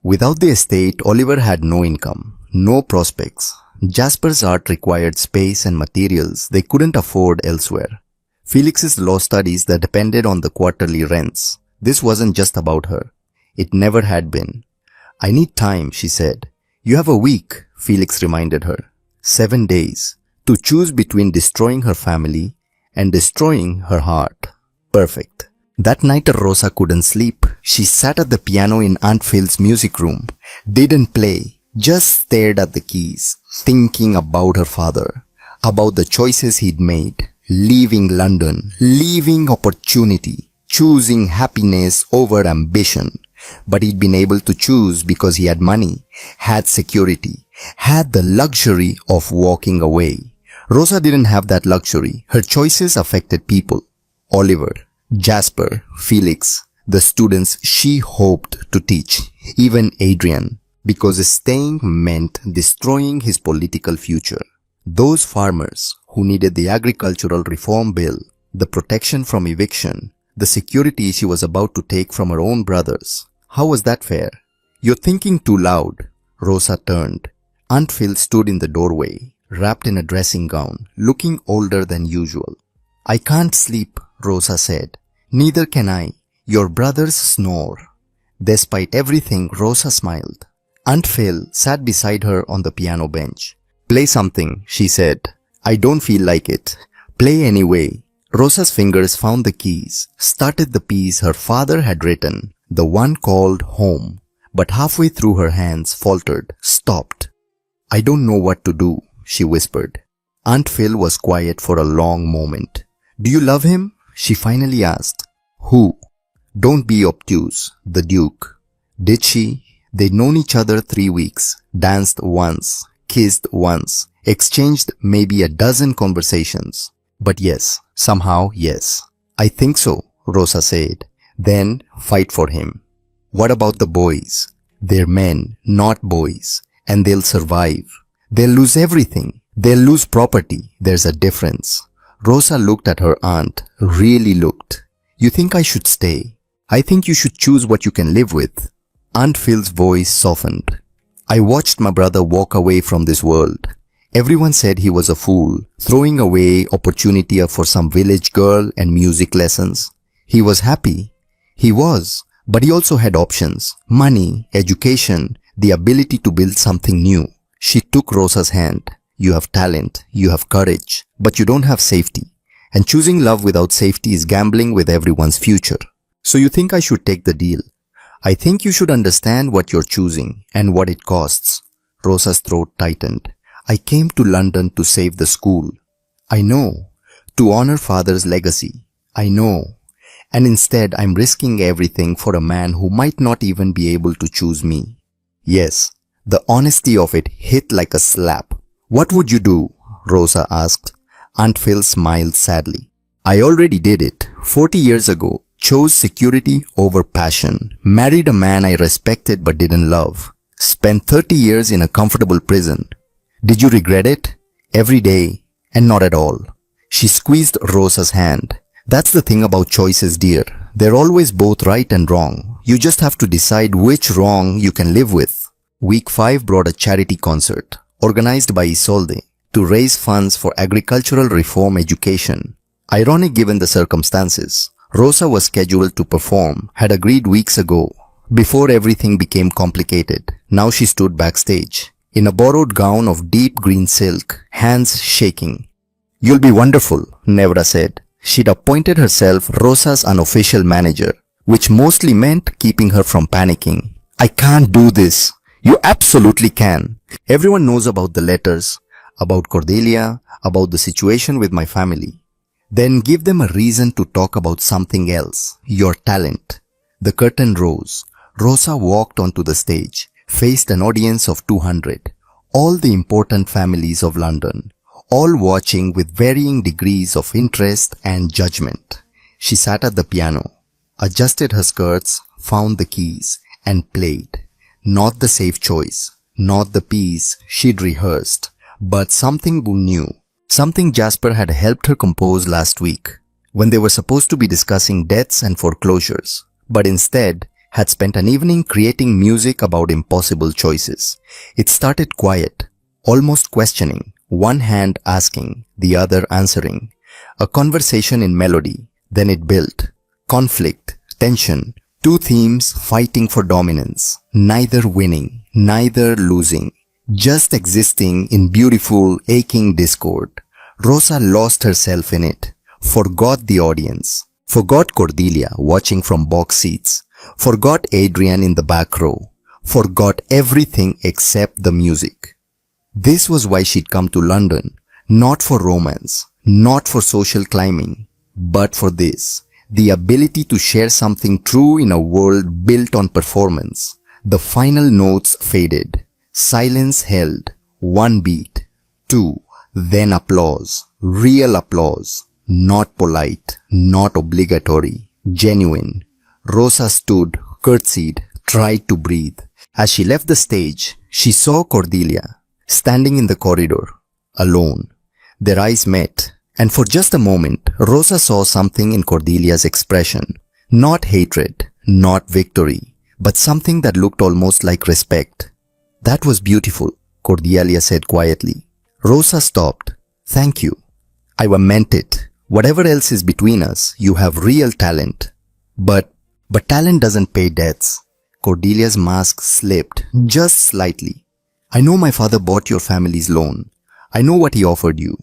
Without the estate, Oliver had no income, no prospects. Jasper's art required space and materials they couldn't afford elsewhere. Felix's law studies that depended on the quarterly rents. This wasn't just about her. It never had been. I need time, she said. You have a week, Felix reminded her. 7 days. To choose between destroying her family and destroying her heart. Perfect. That night Rosa couldn't sleep. She sat at the piano in Aunt Phil's music room. Didn't play. Just stared at the keys. Thinking about her father. About the choices he'd made. Leaving London. Leaving opportunity. Choosing happiness over ambition. But he'd been able to choose because he had money. Had security. Had the luxury of walking away. Rosa didn't have that luxury. Her choices affected people. Oliver, Jasper, Felix, the students she hoped to teach, even Adrian, because staying meant destroying his political future. Those farmers who needed the agricultural reform bill, the protection from eviction, the security she was about to take from her own brothers. How was that fair? You're thinking too loud. Rosa turned. Aunt Phil stood in the doorway, wrapped in a dressing gown, looking older than usual. I can't sleep, Rosa said. Neither can I. Your brothers snore. Despite everything, Rosa smiled. Aunt Phil sat beside her on the piano bench. Play something, she said. I don't feel like it. Play anyway. Rosa's fingers found the keys, started the piece her father had written, the one called Home, but halfway through her hands faltered, stopped. I don't know what to do, she whispered. Aunt Phil was quiet for a long moment. Do you love him? She finally asked. Who? Don't be obtuse. The Duke. Did she? They'd known each other 3 weeks, danced once, kissed once, exchanged maybe a dozen conversations. But yes, somehow yes. I think so, Rosa said. Then fight for him. What about the boys? They're men, not boys, and they'll survive. They'll lose everything. They'll lose property. There's a difference. Rosa looked at her aunt, really looked. You think I should stay? I think you should choose what you can live with. Aunt Phil's voice softened. I watched my brother walk away from this world. Everyone said he was a fool, throwing away opportunity for some village girl and music lessons. He was happy. He was, but he also had options, money, education, the ability to build something new. She took Rosa's hand. You have talent, you have courage, but you don't have safety. And choosing love without safety is gambling with everyone's future. So you think I should take the deal? I think you should understand what you're choosing and what it costs. Rosa's throat tightened. I came to London to save the school. I know. To honor father's legacy. I know. And instead I'm risking everything for a man who might not even be able to choose me. Yes, the honesty of it hit like a slap. What would you do? Rosa asked. Aunt Phil smiled sadly. I already did it. 40 years ago. Chose security over passion. Married a man I respected but didn't love. Spent 30 years in a comfortable prison. Did you regret it? Every day. And not at all. She squeezed Rosa's hand. That's the thing about choices, dear. They're always both right and wrong. You just have to decide which wrong you can live with. Week 5 brought a charity concert, organized by Isolde, to raise funds for agricultural reform education. Ironic given the circumstances, Rosa was scheduled to perform, had agreed weeks ago, before everything became complicated. Now she stood backstage, in a borrowed gown of deep green silk, hands shaking. You'll be wonderful, Nevra said. She'd appointed herself Rosa's unofficial manager, which mostly meant keeping her from panicking. I can't do this. You absolutely can. Everyone knows about the letters, about Cordelia, about the situation with my family. Then give them a reason to talk about something else, your talent. The curtain rose. Rosa walked onto the stage, faced an audience of 200, all the important families of London, all watching with varying degrees of interest and judgment. She sat at the piano, adjusted her skirts, found the keys, and played. Not the safe choice, not the piece she'd rehearsed, but something new, something Jasper had helped her compose last week, when they were supposed to be discussing debts and foreclosures, but instead had spent an evening creating music about impossible choices. It started quiet, almost questioning, one hand asking, the other answering. A conversation in melody, then it built. Conflict, tension, two themes fighting for dominance, neither winning, neither losing, just existing in beautiful, aching discord. Rosa lost herself in it, forgot the audience, forgot Cordelia watching from box seats, forgot Adrian in the back row, forgot everything except the music. This was why she'd come to London, not for romance, not for social climbing, but for this, the ability to share something true in a world built on performance. The final notes faded. Silence held. One beat. Two. Then applause. Real applause. Not polite. Not obligatory. Genuine. Rosa stood, curtsied, tried to breathe. As she left the stage, she saw Cordelia, standing in the corridor, alone. Their eyes met, and for just a moment, Rosa saw something in Cordelia's expression. Not hatred, not victory, but something that looked almost like respect. "That was beautiful," Cordelia said quietly. Rosa stopped. "Thank you. I meant it. Whatever else is between us, you have real talent. But talent doesn't pay debts." Cordelia's mask slipped, just slightly. "I know my father bought your family's loan. I know what he offered you.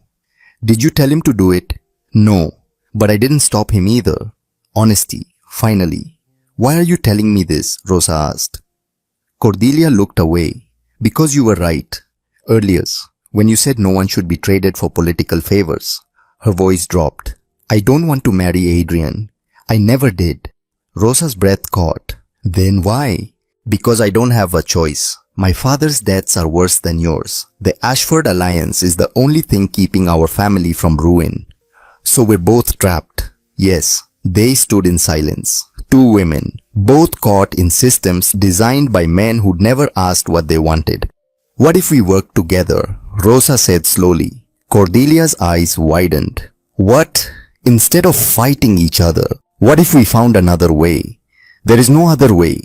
Did you tell him to do it?" "No, but I didn't stop him either." Honesty, finally. "Why are you telling me this?" Rosa asked. Cordelia looked away. "Because you were right. Earlier, when you said no one should be traded for political favors." Her voice dropped. "I don't want to marry Adrian. I never did." Rosa's breath caught. "Then why?" "Because I don't have a choice. My father's debts are worse than yours. The Ashford alliance is the only thing keeping our family from ruin. So we're both trapped." Yes, they stood in silence. Two women, both caught in systems designed by men who'd never asked what they wanted. "What if we worked together?" Rosa said slowly. Cordelia's eyes widened. "What? Instead of fighting each other, what if we found another way?" "There is no other way."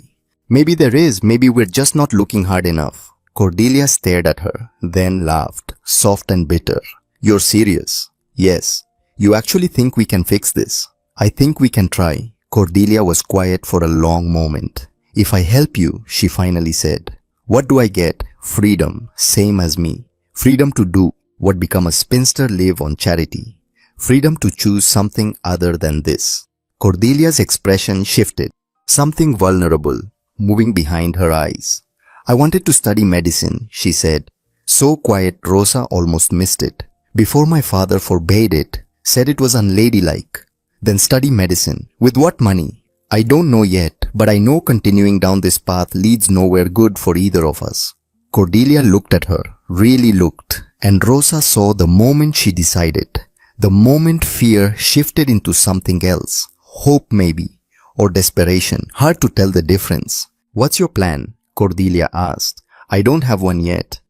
"Maybe there is, maybe we're just not looking hard enough." Cordelia stared at her, then laughed, soft and bitter. "You're serious?" "Yes. You actually think we can fix this?" "I think we can try." Cordelia was quiet for a long moment. "If I help you," she finally said, "what do I get?" "Freedom, same as me. Freedom to do what become a spinster live on charity. Freedom to choose something other than this." Cordelia's expression shifted, something vulnerable moving behind her eyes. "I wanted to study medicine," she said. So quiet Rosa almost missed it. "Before my father forbade it, said it was unladylike." "Then study medicine. With what money?" "I don't know yet, but I know continuing down this path leads nowhere good for either of us." Cordelia looked at her, really looked, and Rosa saw the moment she decided. The moment fear shifted into something else. Hope maybe, or desperation. Hard to tell the difference. "What's your plan?" Cordelia asked. "I don't have one yet."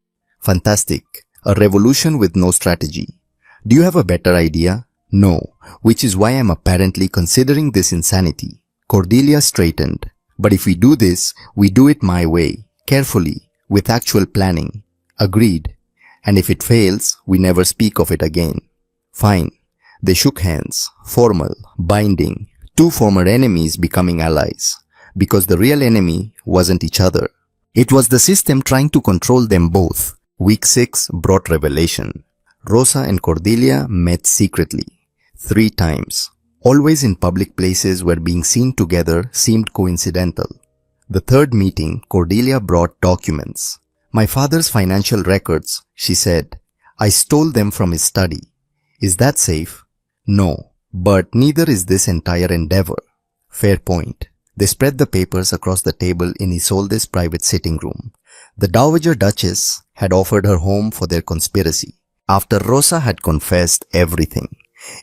"Fantastic. A revolution with no strategy." "Do you have a better idea?" "No, which is why I'm apparently considering this insanity." Cordelia straightened. "But if we do this, we do it my way, carefully, with actual planning." "Agreed. And if it fails, we never speak of it again." "Fine." They shook hands, formal, binding, two former enemies becoming allies. Because the real enemy wasn't each other. It was the system trying to control them both. Week 6 brought revelation. Rosa and Cordelia met secretly. 3 times. Always in public places where being seen together seemed coincidental. The third meeting, Cordelia brought documents. "My father's financial records," she said. "I stole them from his study." "Is that safe?" "No, but neither is this entire endeavor." "Fair point." They spread the papers across the table in Isolde's private sitting room. The Dowager Duchess had offered her home for their conspiracy. After Rosa had confessed everything,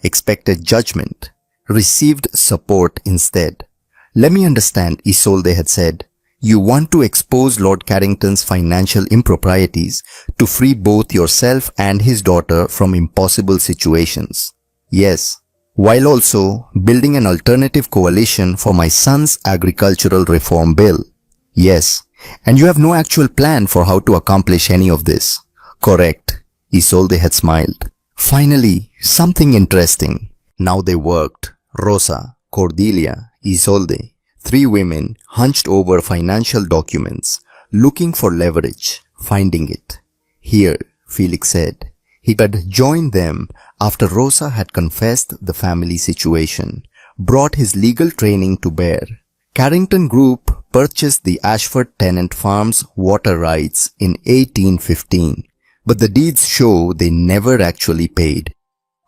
expected judgment, received support instead. "Let me understand," Isolde had said. "You want to expose Lord Carrington's financial improprieties to free both yourself and his daughter from impossible situations." "Yes. While also building an alternative coalition for my son's agricultural reform bill." "Yes. And you have no actual plan for how to accomplish any of this." "Correct." Isolde had smiled. Finally, something interesting. Now they worked. Rosa, Cordelia, Isolde, three women hunched over financial documents, looking for leverage, finding it. Here, Felix said. He had joined them after Rosa had confessed the family situation, brought his legal training to bear. Carrington Group purchased the Ashford Tenant Farms water rights in 1815, but the deeds show they never actually paid.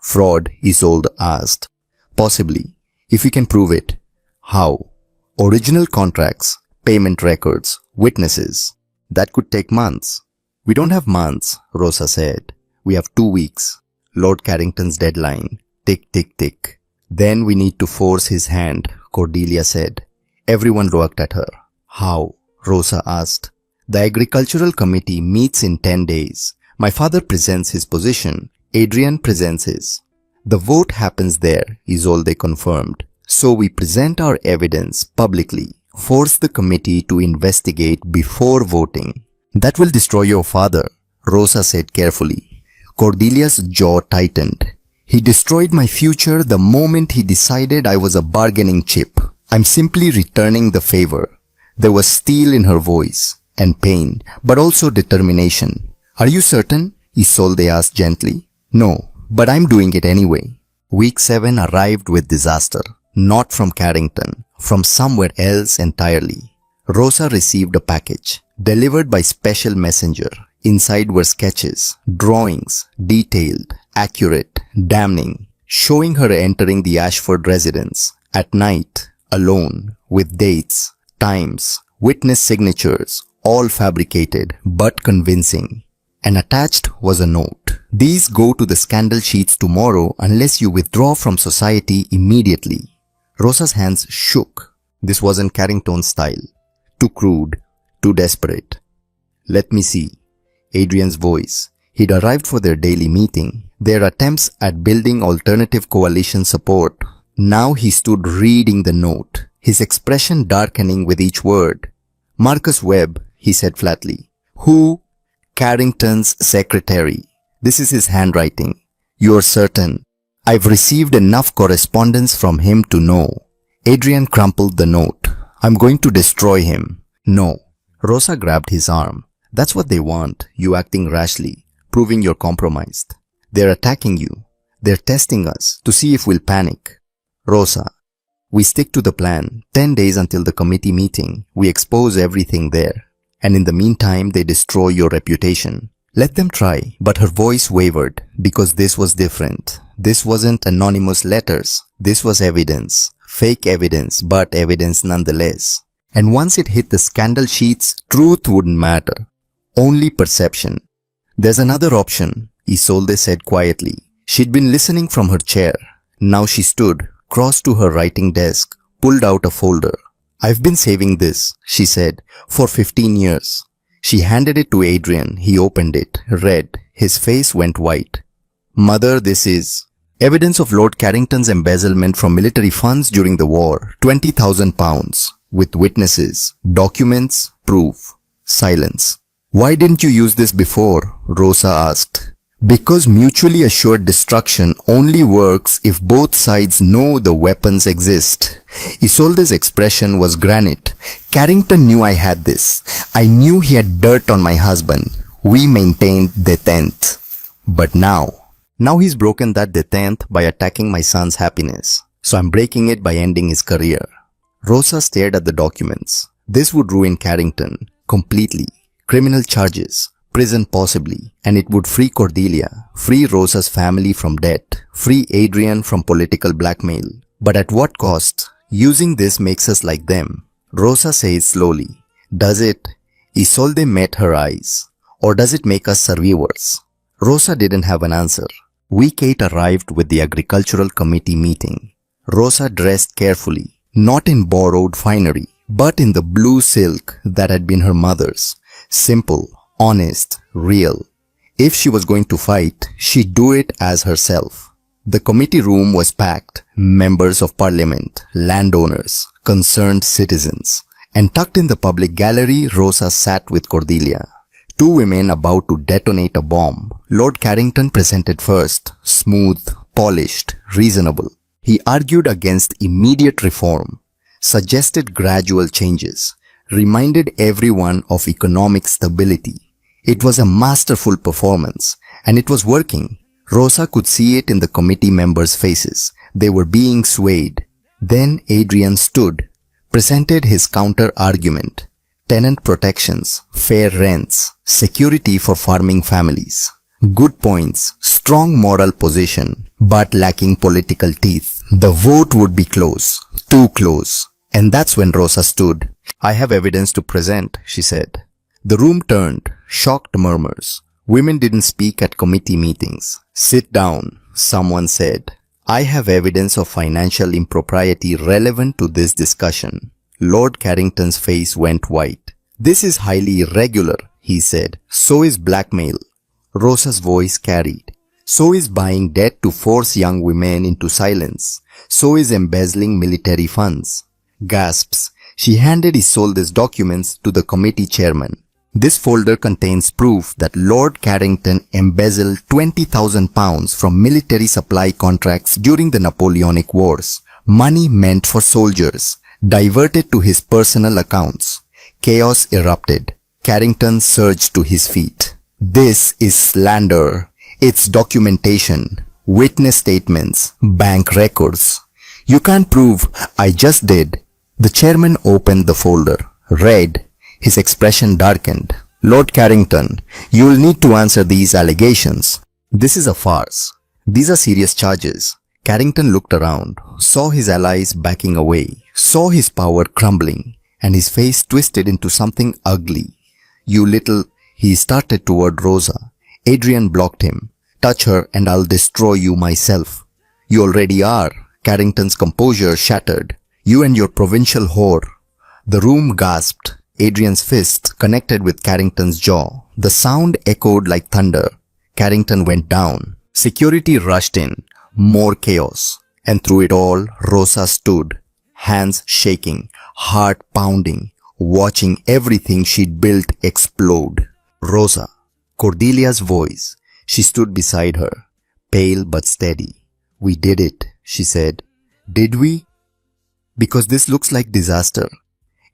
Fraud, Isolde asked. Possibly, if we can prove it. How? Original contracts, payment records, witnesses. That could take months. We don't have months, Rosa said. We have 2 weeks. Lord Carrington's deadline. Tick, tick, tick. Then we need to force his hand, Cordelia said. Everyone looked at her. How? Rosa asked. The Agricultural Committee meets in 10 days. My father presents his position. Adrian presents his. The vote happens there, Isolde confirmed. So we present our evidence publicly. Force the committee to investigate before voting. That will destroy your father, Rosa said carefully. Cordelia's jaw tightened. He destroyed my future the moment he decided I was a bargaining chip. I'm simply returning the favor. There was steel in her voice, and pain, but also determination. Are you certain? Isolde asked gently. No, but I'm doing it anyway. Week 7 arrived with disaster. Not from Carrington, from somewhere else entirely. Rosa received a package, delivered by special messenger. Inside were sketches, drawings, detailed, accurate, damning, showing her entering the Ashford residence, at night, alone, with dates, times, witness signatures, all fabricated but convincing. And attached was a note. These go to the scandal sheets tomorrow unless you withdraw from society immediately. Rosa's hands shook. This wasn't Carrington's style. Too crude, too desperate. Let me see. Adrian's voice. He'd arrived for their daily meeting, their attempts at building alternative coalition support. Now he stood reading the note, his expression darkening with each word. Marcus Webb, he said flatly. Who? Carrington's secretary. This is his handwriting. You're certain? I've received enough correspondence from him to know. Adrian crumpled the note. I'm going to destroy him. No. Rosa grabbed his arm. That's what they want, you acting rashly, proving you're compromised. They're attacking you. They're testing us to see if we'll panic. Rosa, we stick to the plan. 10 days until the committee meeting. We expose everything there. And in the meantime, they destroy your reputation. Let them try. But her voice wavered because this was different. This wasn't anonymous letters. This was evidence. Fake evidence, but evidence nonetheless. And once it hit the scandal sheets, truth wouldn't matter. Only perception. There's another option, Isolde said quietly. She'd been listening from her chair. Now she stood, crossed to her writing desk, pulled out a folder. I've been saving this, she said, for 15 years. She handed it to Adrian. He opened it, read. His face went white. Mother, this is evidence of Lord Carrington's embezzlement from military funds during the war. £20,000. With witnesses, documents, proof. Silence. Why didn't you use this before? Rosa asked. Because mutually assured destruction only works if both sides know the weapons exist. Isolde's expression was granite. Carrington knew I had this. I knew he had dirt on my husband. We maintained detente. But now he's broken that detente by attacking my son's happiness. So I'm breaking it by ending his career. Rosa stared at the documents. This would ruin Carrington completely. Criminal charges, prison possibly, and it would free Cordelia, free Rosa's family from debt, free Adrian from political blackmail. But at what cost? Using this makes us like them. Rosa says slowly. Does it? Isolde met her eyes. Or does it make us survivors? Rosa didn't have an answer. Week 8 arrived with the Agricultural Committee meeting. Rosa dressed carefully, not in borrowed finery, but in the blue silk that had been her mother's. Simple, honest, real. If she was going to fight, she'd do it as herself. The committee room was packed. Members of parliament, landowners, concerned citizens. And tucked in the public gallery, Rosa sat with Cordelia. Two women about to detonate a bomb. Lord Carrington presented first, smooth, polished, reasonable. He argued against immediate reform, suggested gradual changes, reminded everyone of economic stability. It was a masterful performance, and it was working. Rosa could see it in the committee members' faces. They were being swayed. Then Adrian stood, presented his counter-argument. Tenant protections, fair rents, security for farming families. Good points, strong moral position, but lacking political teeth. The vote would be close, too close. And that's when Rosa stood. "I have evidence to present," she said. The room turned, shocked murmurs. Women didn't speak at committee meetings. "Sit down," someone said. "I have evidence of financial impropriety relevant to this discussion." Lord Carrington's face went white. "This is highly irregular," he said. "So is blackmail." Rosa's voice carried. "So is buying debt to force young women into silence. So is embezzling military funds." Gasps. She handed his Soldis documents to the committee chairman. "This folder contains proof that Lord Carrington embezzled £20,000 from military supply contracts during the Napoleonic Wars. Money meant for soldiers, diverted to his personal accounts." Chaos erupted. Carrington surged to his feet. "This is slander. It's documentation, witness statements, bank records. You can't prove." "I just did." The chairman opened the folder, read. His expression darkened. "Lord Carrington, you'll need to answer these allegations. This is a farce. These are serious charges." Carrington looked around, saw his allies backing away, saw his power crumbling, and his face twisted into something ugly. "You little—" He started toward Rosa. Adrian blocked him. "Touch her and I'll destroy you myself." "You already are." Carrington's composure shattered. "You and your provincial whore." The room gasped. Adrian's fist connected with Carrington's jaw. The sound echoed like thunder. Carrington went down. Security rushed in. More chaos. And through it all, Rosa stood, hands shaking, heart pounding, watching everything she'd built explode. "Rosa." Cordelia's voice. She stood beside her, pale but steady. "We did it," she said. "Did we? Because this looks like disaster.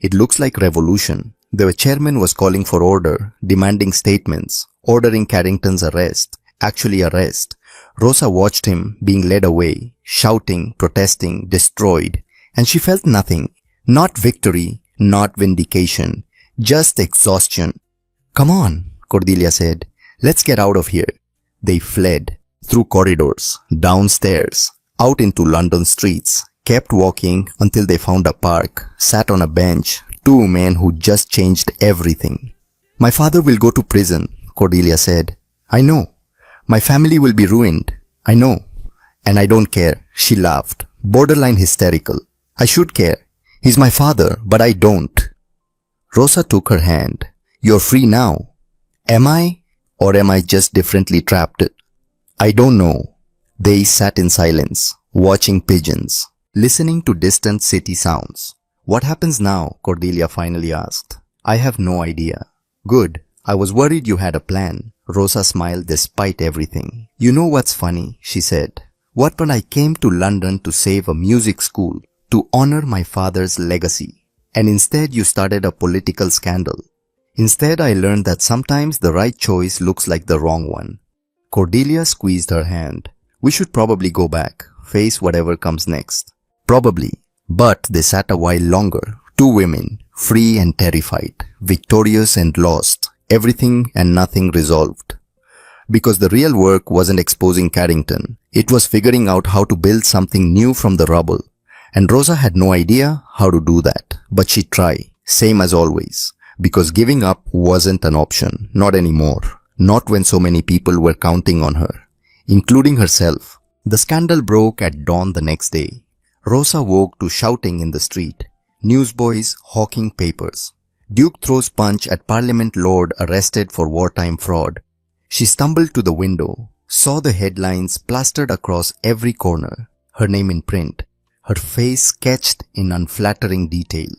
It looks like revolution." The chairman was calling for order, demanding statements, ordering Carrington's arrest, actually arrest. Rosa watched him being led away, shouting, protesting, destroyed, and she felt nothing. Not victory, not vindication, just exhaustion. "Come on," Cordelia said. "Let's get out of here." They fled, through corridors, downstairs, out into London streets, kept walking until they found a park, sat on a bench, two men who just changed everything. "My father will go to prison," Cordelia said. "I know. My family will be ruined. I know. And I don't care." She laughed, borderline hysterical. "I should care. He's my father, but I don't." Rosa took her hand. "You're free now." "Am I? Or am I just differently trapped?" "I don't know." They sat in silence, watching pigeons, listening to distant city sounds. "What happens now?" Cordelia finally asked. "I have no idea." "Good. I was worried you had a plan." Rosa smiled despite everything. "You know what's funny?" she said. "What when I came to London to save a music school, to honor my father's legacy, and instead you started a political scandal. Instead I learned that sometimes the right choice looks like the wrong one." Cordelia squeezed her hand. "We should probably go back, face whatever comes next." Probably. But they sat a while longer. Two women, free and terrified, victorious and lost, everything and nothing resolved. Because the real work wasn't exposing Carrington. It was figuring out how to build something new from the rubble. And Rosa had no idea how to do that. But she'd try, same as always. Because giving up wasn't an option, not anymore. Not when so many people were counting on her, including herself. The scandal broke at dawn the next day. Rosa woke to shouting in the street. Newsboys hawking papers. Duke throws punch at Parliament Lord arrested for wartime fraud. She stumbled to the window, saw the headlines plastered across every corner, her name in print, her face sketched in unflattering detail.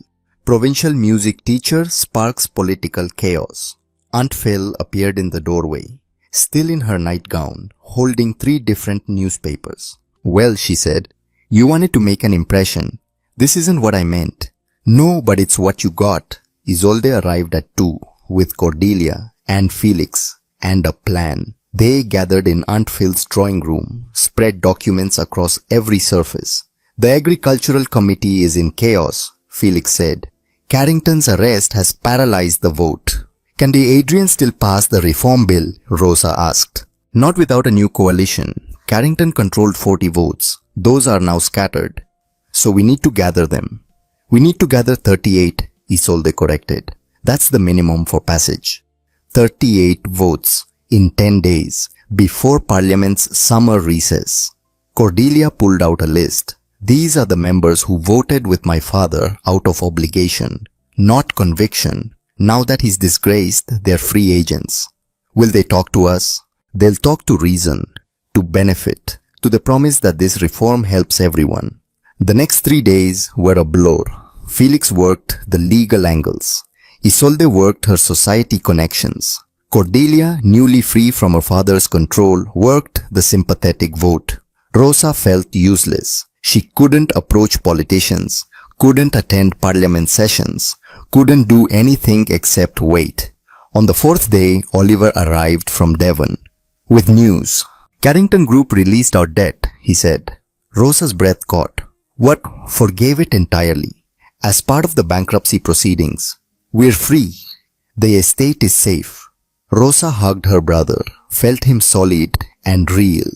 Provincial music teacher sparks political chaos. Aunt Phil appeared in the doorway, still in her nightgown, holding 3 different newspapers. Well, she said, you wanted to make an impression. This isn't what I meant. No, but it's what you got. Isolde arrived at 2 with Cordelia and Felix and a plan. They gathered in Aunt Phil's drawing room, spread documents across every surface. The agricultural committee is in chaos, Felix said. Carrington's arrest has paralyzed the vote. Can the Adrian still pass the reform bill? Rosa asked. Not without a new coalition. Carrington controlled 40 votes. Those are now scattered. So we need to gather them. We need to gather 38, Isolde corrected. That's the minimum for passage. 38 votes in 10 days before Parliament's summer recess. Cordelia pulled out a list. These are the members who voted with my father out of obligation, not conviction. Now that he's disgraced, they're free agents. Will they talk to us? They'll talk to reason, to benefit, to the promise that this reform helps everyone. The next 3 days were a blur. Felix worked the legal angles. Isolde worked her society connections. Cordelia, newly free from her father's control, worked the sympathetic vote. Rosa felt useless. She couldn't approach politicians, couldn't attend parliament sessions, couldn't do anything except wait. On the 4th day, Oliver arrived from Devon with news. Carrington Group released our debt, he said. Rosa's breath caught. What? Forgave it entirely. As part of the bankruptcy proceedings. We're free. The estate is safe. Rosa hugged her brother, felt him solid and real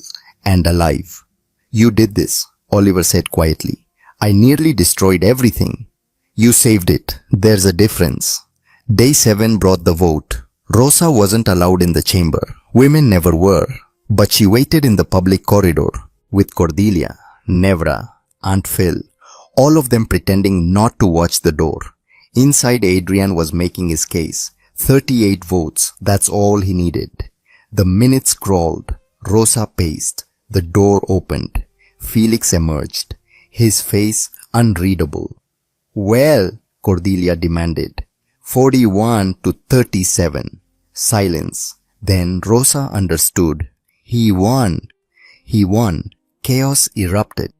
and alive. You did this, Oliver said quietly. I nearly destroyed everything. You saved it. There's a difference. Day 7 brought the vote. Rosa wasn't allowed in the chamber. Women never were. But she waited in the public corridor with Cordelia, Nevra, Aunt Phil, all of them pretending not to watch the door. Inside, Adrian was making his case. 38 votes, that's all he needed. The minutes crawled. Rosa paced. The door opened. Felix emerged, his face unreadable. Well, Cordelia demanded. 41 to 37. Silence. Then Rosa understood. He won. He won. Chaos erupted.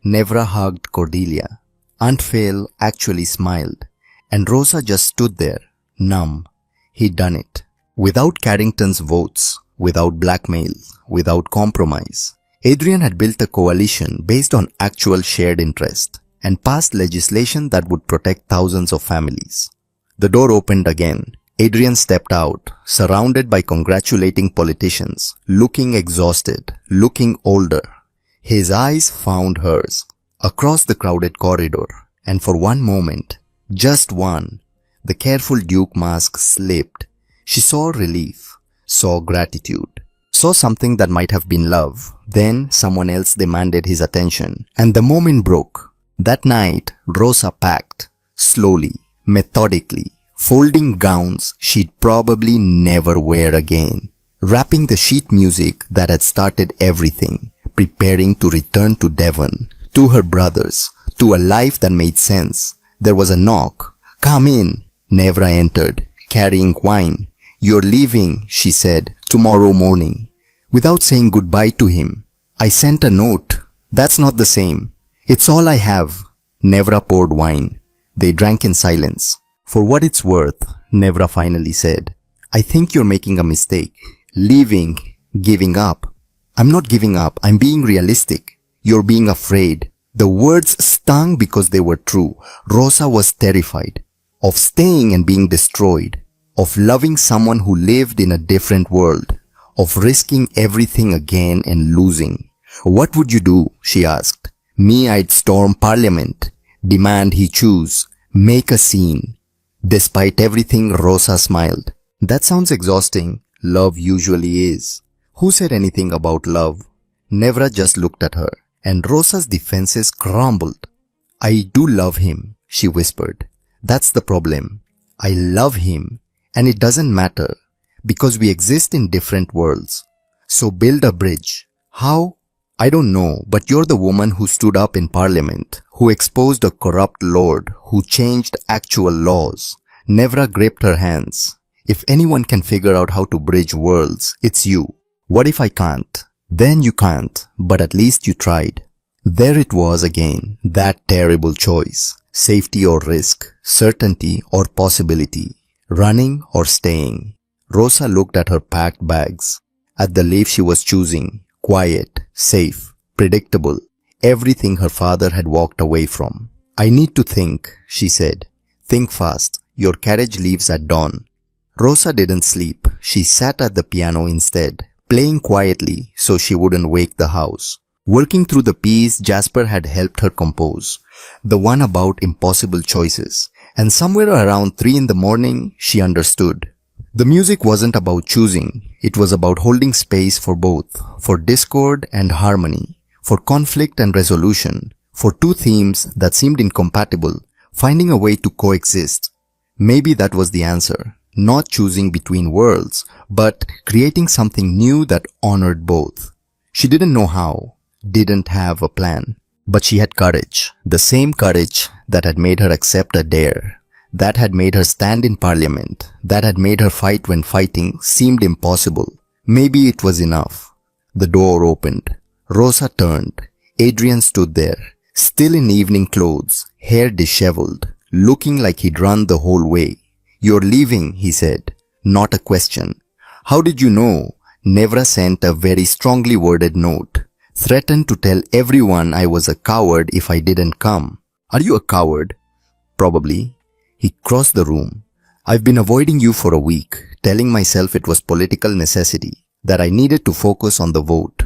Nevra hugged Cordelia. Aunt Phil actually smiled. And Rosa just stood there, numb. He'd done it. Without Carrington's votes, without blackmail, without compromise. Adrian had built a coalition based on actual shared interest and passed legislation that would protect thousands of families. The door opened again. Adrian stepped out, surrounded by congratulating politicians, looking exhausted, looking older. His eyes found hers, across the crowded corridor, and for one moment, just one, the careful Duke mask slipped. She saw relief, saw gratitude, saw something that might have been love. Then someone else demanded his attention, and the moment broke. That night, Rosa packed, slowly, methodically, folding gowns she'd probably never wear again, wrapping the sheet music that had started everything, preparing to return to Devon, to her brothers, to a life that made sense. There was a knock. Come in. Nevra entered, carrying wine. You're leaving, she said, tomorrow morning. Without saying goodbye to him. I sent a note. That's not the same. It's all I have. Nevra poured wine. They drank in silence. For what it's worth, Nevra finally said, I think you're making a mistake. Leaving, giving up. I'm not giving up. I'm being realistic. You're being afraid. The words stung because they were true. Rosa was terrified of staying and being destroyed, of loving someone who lived in a different world, of risking everything again and losing. What would you do? She asked. Me, I'd storm Parliament, demand he choose, make a scene. Despite everything, Rosa smiled. That sounds exhausting. Love usually is. Who said anything about love? Nevra just looked at her, and Rosa's defenses crumbled. I do love him, she whispered. That's the problem. I love him, and it doesn't matter, because we exist in different worlds. So build a bridge. How? I don't know, but you're the woman who stood up in Parliament, who exposed a corrupt lord, who changed actual laws. Nevra gripped her hands. If anyone can figure out how to bridge worlds, it's you. What if I can't? Then you can't, but at least you tried. There it was again, that terrible choice. Safety or risk, certainty or possibility, running or staying. Rosa looked at her packed bags, at the life she was choosing, quiet, safe, predictable, everything her father had walked away from. I need to think, she said. Think fast, your carriage leaves at dawn. Rosa didn't sleep. She sat at the piano instead, playing quietly so she wouldn't wake the house. Working through the piece Jasper had helped her compose, the one about impossible choices, and somewhere around 3 in the morning, she understood. The music wasn't about choosing, it was about holding space for both, for discord and harmony, for conflict and resolution, for two themes that seemed incompatible, finding a way to coexist. Maybe that was the answer, not choosing between worlds, but creating something new that honored both. She didn't know how, didn't have a plan, but she had courage, the same courage that had made her accept a dare, that had made her stand in parliament, that had made her fight when fighting seemed impossible. Maybe it was enough. The door opened. Rosa turned. Adrian stood there, still in evening clothes, hair disheveled, looking like he'd run the whole way. You're leaving, he said. Not a question. How did you know? Nevra sent a very strongly worded note. Threatened to tell everyone I was a coward if I didn't come. Are you a coward? Probably. He crossed the room. I've been avoiding you for a week, telling myself it was political necessity, that I needed to focus on the vote.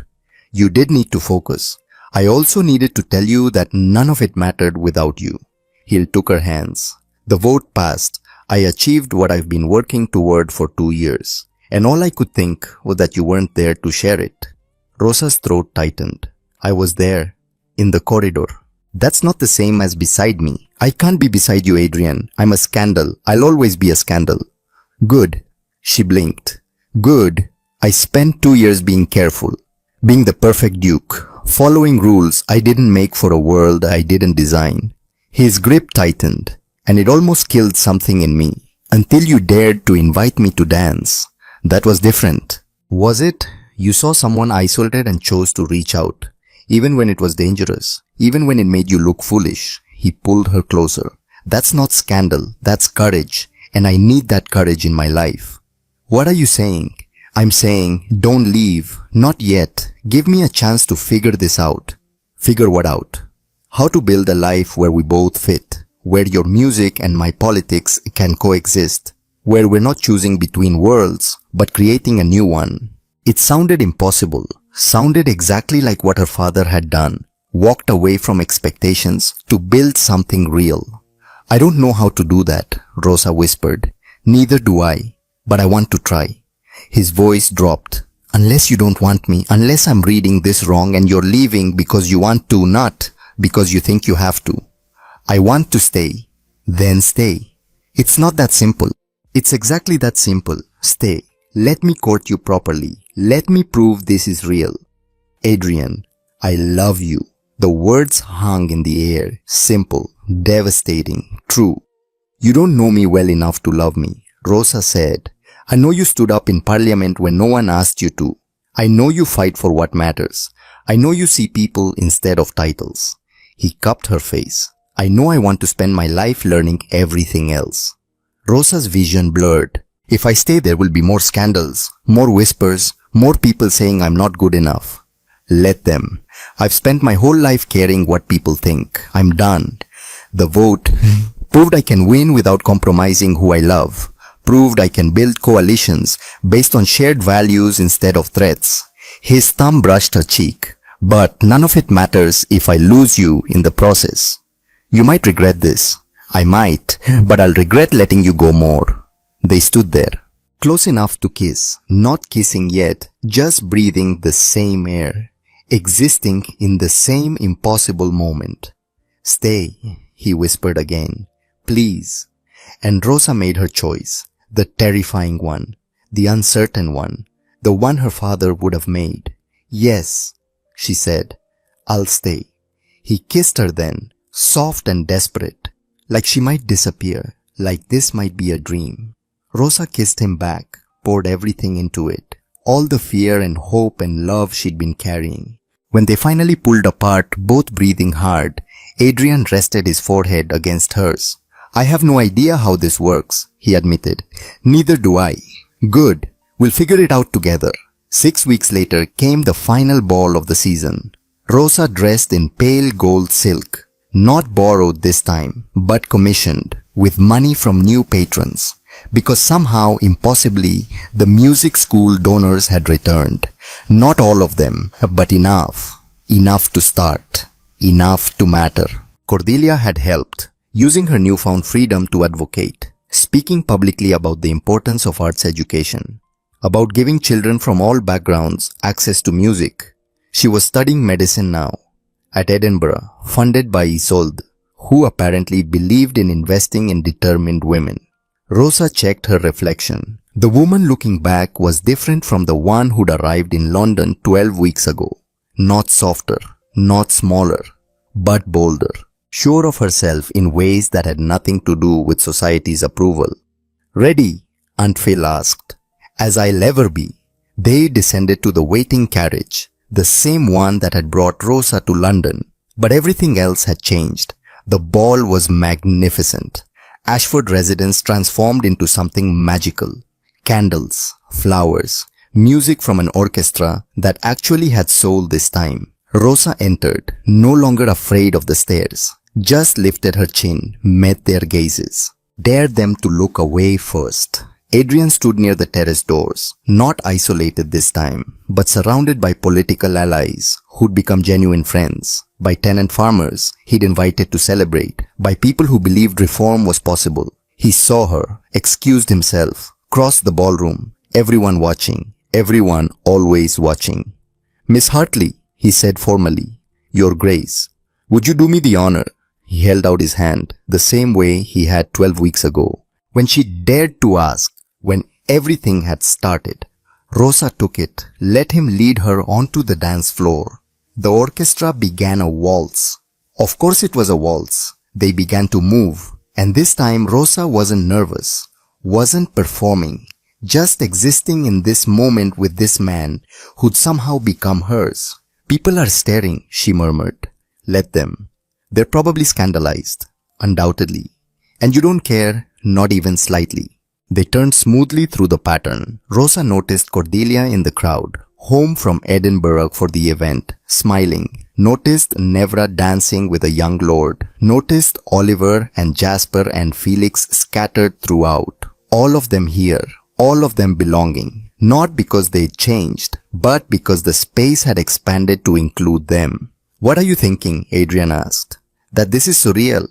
You did need to focus. I also needed to tell you that none of it mattered without you. Hill took her hands. The vote passed. I achieved what I've been working toward for 2 years. And all I could think was that you weren't there to share it. Rosa's throat tightened. I was there, in the corridor. That's not the same as beside me. I can't be beside you, Adrian. I'm a scandal. I'll always be a scandal. Good. She blinked. Good. I spent 2 years being careful, being the perfect duke, following rules I didn't make for a world I didn't design. His grip tightened, and it almost killed something in me, until you dared to invite me to dance. That was different. Was it? You saw someone isolated and chose to reach out, even when it was dangerous, even when it made you look foolish. He pulled her closer. That's not scandal, that's courage, and I need that courage in my life. What are you saying? I'm saying, don't leave, not yet. Give me a chance to figure this out. Figure what out? How to build a life where we both fit, where your music and my politics can coexist, where we're not choosing between worlds, but creating a new one. It sounded impossible, sounded exactly like what her father had done, walked away from expectations to build something real. I don't know how to do that, Rosa whispered. Neither do I, but I want to try. His voice dropped. Unless you don't want me, unless I'm reading this wrong and you're leaving because you want to, not because you think you have to. I want to stay. Then stay. It's not that simple. It's exactly that simple. Stay. Let me court you properly. Let me prove this is real. Adrian, I love you. The words hung in the air. Simple, devastating, true. You don't know me well enough to love me, Rosa said. I know you stood up in parliament when no one asked you to. I know you fight for what matters. I know you see people instead of titles. He cupped her face. I know I want to spend my life learning everything else. Rosa's vision blurred. If I stay, there will be more scandals, more whispers, more people saying I'm not good enough. Let them. I've spent my whole life caring what people think. I'm done. The vote proved I can win without compromising who I love. Proved I can build coalitions based on shared values instead of threats. His thumb brushed her cheek. But none of it matters if I lose you in the process. You might regret this. I might, but I'll regret letting you go more. They stood there, close enough to kiss, not kissing yet, just breathing the same air, existing in the same impossible moment. Stay, he whispered again. Please. And Rosa made her choice, the terrifying one, the uncertain one, the one her father would have made. Yes, she said, I'll stay. He kissed her then, soft and desperate, like she might disappear, like this might be a dream. Rosa kissed him back, poured everything into it. All the fear and hope and love she'd been carrying. When they finally pulled apart, both breathing hard, Adrian rested his forehead against hers. I have no idea how this works, he admitted. Neither do I. Good. We'll figure it out together. 6 weeks later came the final ball of the season. Rosa dressed in pale gold silk. Not borrowed this time, but commissioned, with money from new patrons. Because somehow, impossibly, the music school donors had returned. Not all of them, but enough. Enough to start. Enough to matter. Cordelia had helped, using her newfound freedom to advocate, speaking publicly about the importance of arts education, about giving children from all backgrounds access to music. She was studying medicine now, at Edinburgh, funded by Isolde, who apparently believed in investing in determined women. Rosa checked her reflection. The woman looking back was different from the one who'd arrived in London 12 weeks ago. Not softer, not smaller, but bolder. Sure of herself in ways that had nothing to do with society's approval. Ready? Aunt Phil asked. As I'll ever be. They descended to the waiting carriage, the same one that had brought Rosa to London. But everything else had changed. The ball was magnificent. Ashford residence transformed into something magical. Candles, flowers, music from an orchestra that actually had soul this time. Rosa entered, no longer afraid of the stairs. Just lifted her chin, met their gazes. Dared them to look away first. Adrian stood near the terrace doors, not isolated this time, but surrounded by political allies who'd become genuine friends, by tenant farmers he'd invited to celebrate, by people who believed reform was possible. He saw her, excused himself, crossed the ballroom, everyone watching, everyone always watching. Miss Hartley, he said formally, Your Grace, would you do me the honor? He held out his hand, the same way he had 12 weeks ago. When she dared to ask, when everything had started, Rosa took it, let him lead her onto the dance floor. The orchestra began a waltz. Of course it was a waltz. They began to move, and this time Rosa wasn't nervous, wasn't performing, just existing in this moment with this man who'd somehow become hers. People are staring, she murmured. Let them. They're probably scandalized, undoubtedly. And you don't care, not even slightly. They turned smoothly through the pattern. Rosa noticed Cordelia in the crowd, home from Edinburgh for the event, smiling. Noticed Nevra dancing with a young lord. Noticed Oliver and Jasper and Felix scattered throughout. All of them here, all of them belonging. Not because they'd changed, but because the space had expanded to include them. What are you thinking? Adrian asked. That this is surreal.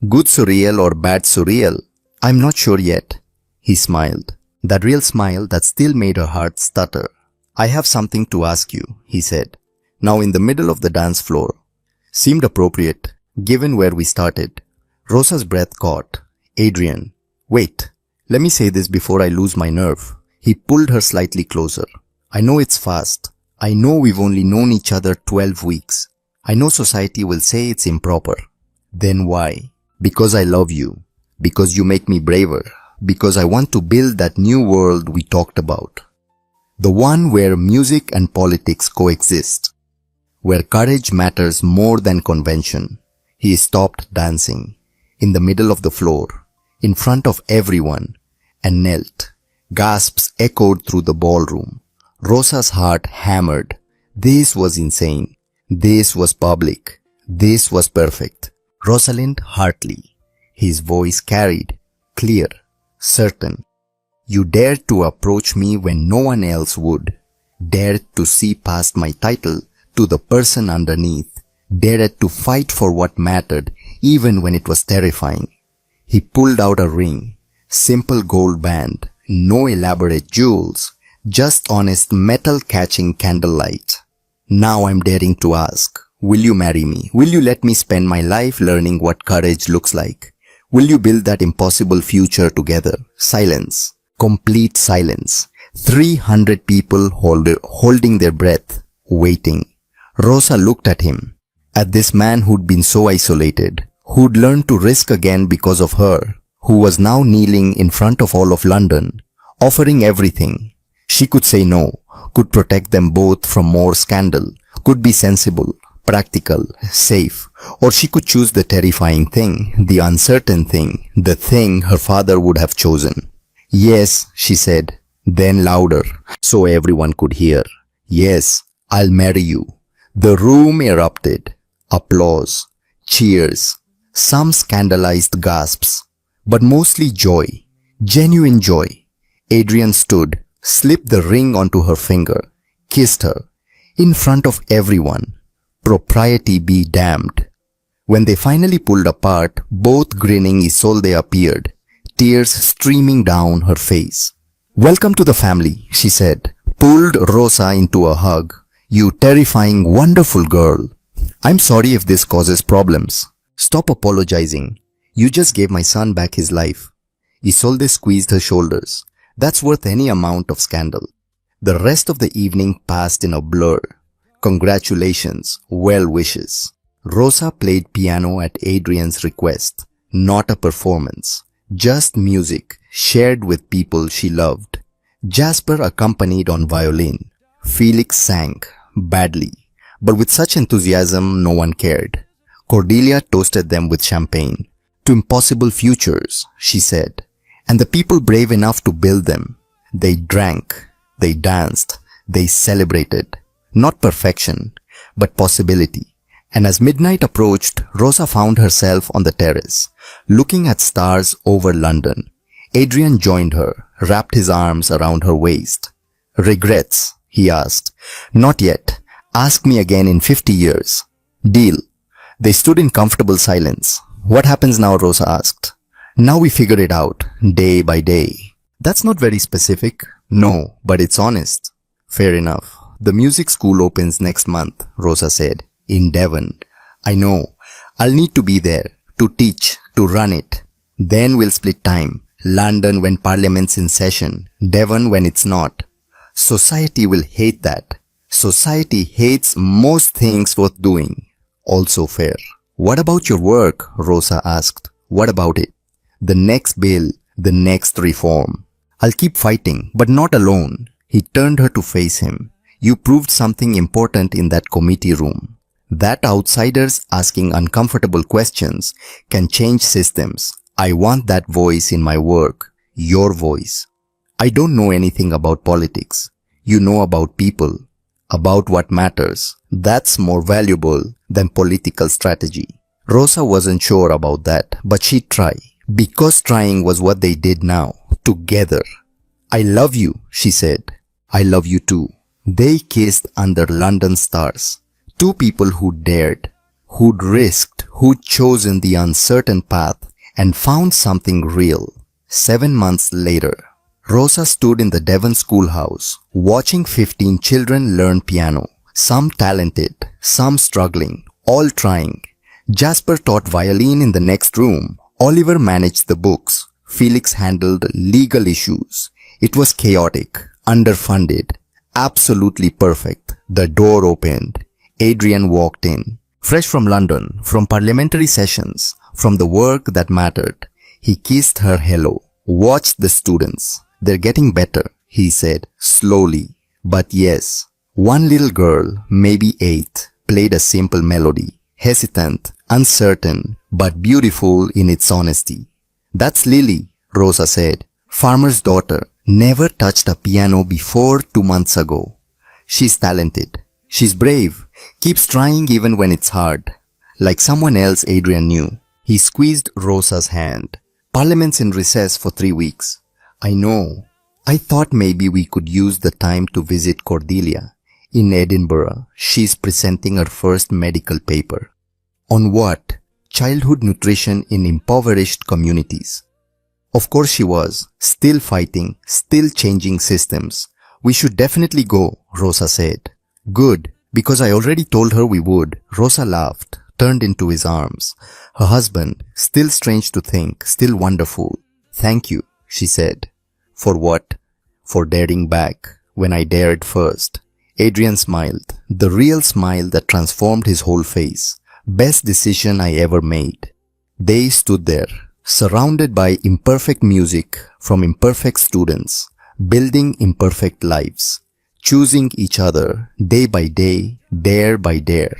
Good surreal or bad surreal? I'm not sure yet. He smiled. That real smile that still made her heart stutter. I have something to ask you, he said. Now in the middle of the dance floor. Seemed appropriate, given where we started. Rosa's breath caught. Adrian. Wait. Let me say this before I lose my nerve. He pulled her slightly closer. I know it's fast. I know we've only known each other 12 weeks. I know society will say it's improper. Then why? Because I love you. Because you make me braver. Because I want to build that new world we talked about. The one where music and politics coexist. Where courage matters more than convention. He stopped dancing. In the middle of the floor. In front of everyone. And knelt. Gasps echoed through the ballroom. Rosa's heart hammered. This was insane. This was public. This was perfect. Rosalind Hartley. His voice carried. Clear. Certain. You dared to approach me when no one else would. Dared to see past my title to the person underneath. Dared to fight for what mattered even when it was terrifying. He pulled out a ring. Simple gold band. No elaborate jewels. Just honest metal catching candlelight. Now I'm daring to ask. Will you marry me? Will you let me spend my life learning what courage looks like? Will you build that impossible future together? Silence. Complete silence. 300 people holding their breath, waiting. Rosa looked at him. At this man who'd been so isolated, who'd learned to risk again because of her, who was now kneeling in front of all of London, offering everything. She could say no, could protect them both from more scandal, could be sensible, practical, safe, or she could choose the terrifying thing, the uncertain thing, the thing her father would have chosen. Yes, she said, then louder, so everyone could hear. Yes, I'll marry you. The room erupted. Applause, cheers, some scandalized gasps, but mostly joy, genuine joy. Adrian stood, slipped the ring onto her finger, kissed her, in front of everyone. Propriety be damned. When they finally pulled apart, both grinning Isolde appeared, tears streaming down her face. Welcome to the family, she said, pulled Rosa into a hug. You terrifying, wonderful girl. I'm sorry if this causes problems. Stop apologizing. You just gave my son back his life. Isolde squeezed her shoulders. That's worth any amount of scandal. The rest of the evening passed in a blur. Congratulations, well wishes. Rosa played piano at Adrian's request. Not a performance. Just music, shared with people she loved. Jasper accompanied on violin. Felix sang, badly, but with such enthusiasm no one cared. Cordelia toasted them with champagne. To impossible futures, she said, and the people brave enough to build them. They drank, they danced, they celebrated. Not perfection, but possibility. And as midnight approached, Rosa found herself on the terrace, looking at stars over London. Adrian joined her, wrapped his arms around her waist. Regrets? He asked. Not yet. Ask me again in 50 years. Deal. They stood in comfortable silence. What happens now? Rosa asked. Now we figure it out, day by day. That's not very specific. No, but it's honest. Fair enough. The music school opens next month, Rosa said, in Devon. I know. I'll need to be there, to teach, to run it. Then we'll split time. London when Parliament's in session, Devon when it's not. Society will hate that. Society hates most things worth doing. Also fair. What about your work? Rosa asked. What about it? The next bill, the next reform. I'll keep fighting, but not alone. He turned her to face him. You proved something important in that committee room. That outsiders asking uncomfortable questions can change systems. I want that voice in my work. Your voice. I don't know anything about politics. You know about people. About what matters. That's more valuable than political strategy. Rosa wasn't sure about that, but she'd try. Because trying was what they did now. Together. I love you, she said. I love you too. They kissed under London stars. Two people who dared, who'd risked, who'd chosen the uncertain path and found something real. 7 months later, Rosa stood in the Devon schoolhouse, watching 15 children learn piano. Some talented, some struggling, all trying. Jasper taught violin in the next room. Oliver managed the books. Felix handled legal issues. It was chaotic, underfunded, absolutely perfect. The door opened. Adrian walked in. Fresh from London, from parliamentary sessions, from the work that mattered. He kissed her hello. Watch the students. They're getting better, he said, slowly. But yes, one little girl, maybe 8, played a simple melody. Hesitant, uncertain, but beautiful in its honesty. That's Lily, Rosa said. Farmer's daughter. Never touched a piano before 2 months ago. She's talented. She's brave. Keeps trying even when it's hard. Like someone else Adrian knew. He squeezed Rosa's hand. Parliament's in recess for 3 weeks. I know. I thought maybe we could use the time to visit Cordelia. In Edinburgh, she's presenting her first medical paper. On what? Childhood nutrition in impoverished communities. Of course she was. Still fighting, still changing systems. We should definitely go, Rosa said. Good, because I already told her we would. Rosa laughed, turned into his arms. Her husband, still strange to think, still wonderful. Thank you, she said. For what? For daring back, when I dared first. Adrian smiled, the real smile that transformed his whole face. Best decision I ever made. They stood there, surrounded by imperfect music from imperfect students, building imperfect lives, choosing each other day by day, dare by dare.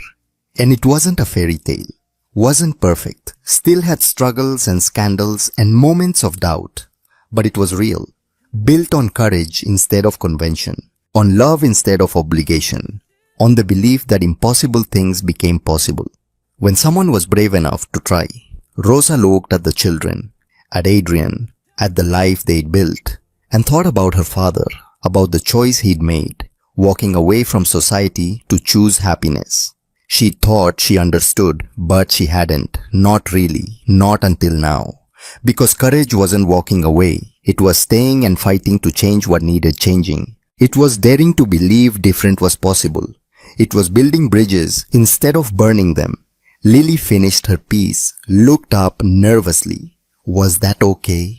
And it wasn't a fairy tale, wasn't perfect, still had struggles and scandals and moments of doubt. But it was real, built on courage instead of convention, on love instead of obligation, on the belief that impossible things became possible. When someone was brave enough to try, Rosa looked at the children, at Adrian, at the life they'd built, and thought about her father, about the choice he'd made, walking away from society to choose happiness. She thought she understood, but she hadn't, not really, not until now. Because courage wasn't walking away, it was staying and fighting to change what needed changing. It was daring to believe different was possible. It was building bridges instead of burning them. Lily finished her piece, looked up nervously. Was that okay?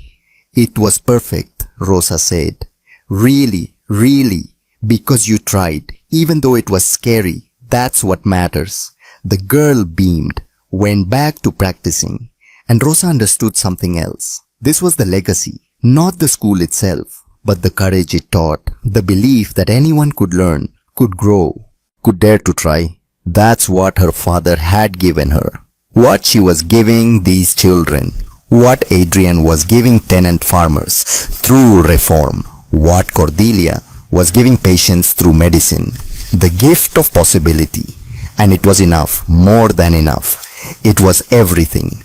It was perfect, Rosa said. Really, really, because you tried, even though it was scary. That's what matters. The girl beamed, went back to practicing, and Rosa understood something else. This was the legacy, not the school itself, but the courage it taught, the belief that anyone could learn, could grow, could dare to try. That's what her father had given her. What she was giving these children. What Adrian was giving tenant farmers through reform. What Cordelia was giving patients through medicine. The gift of possibility. And it was enough, more than enough. It was everything.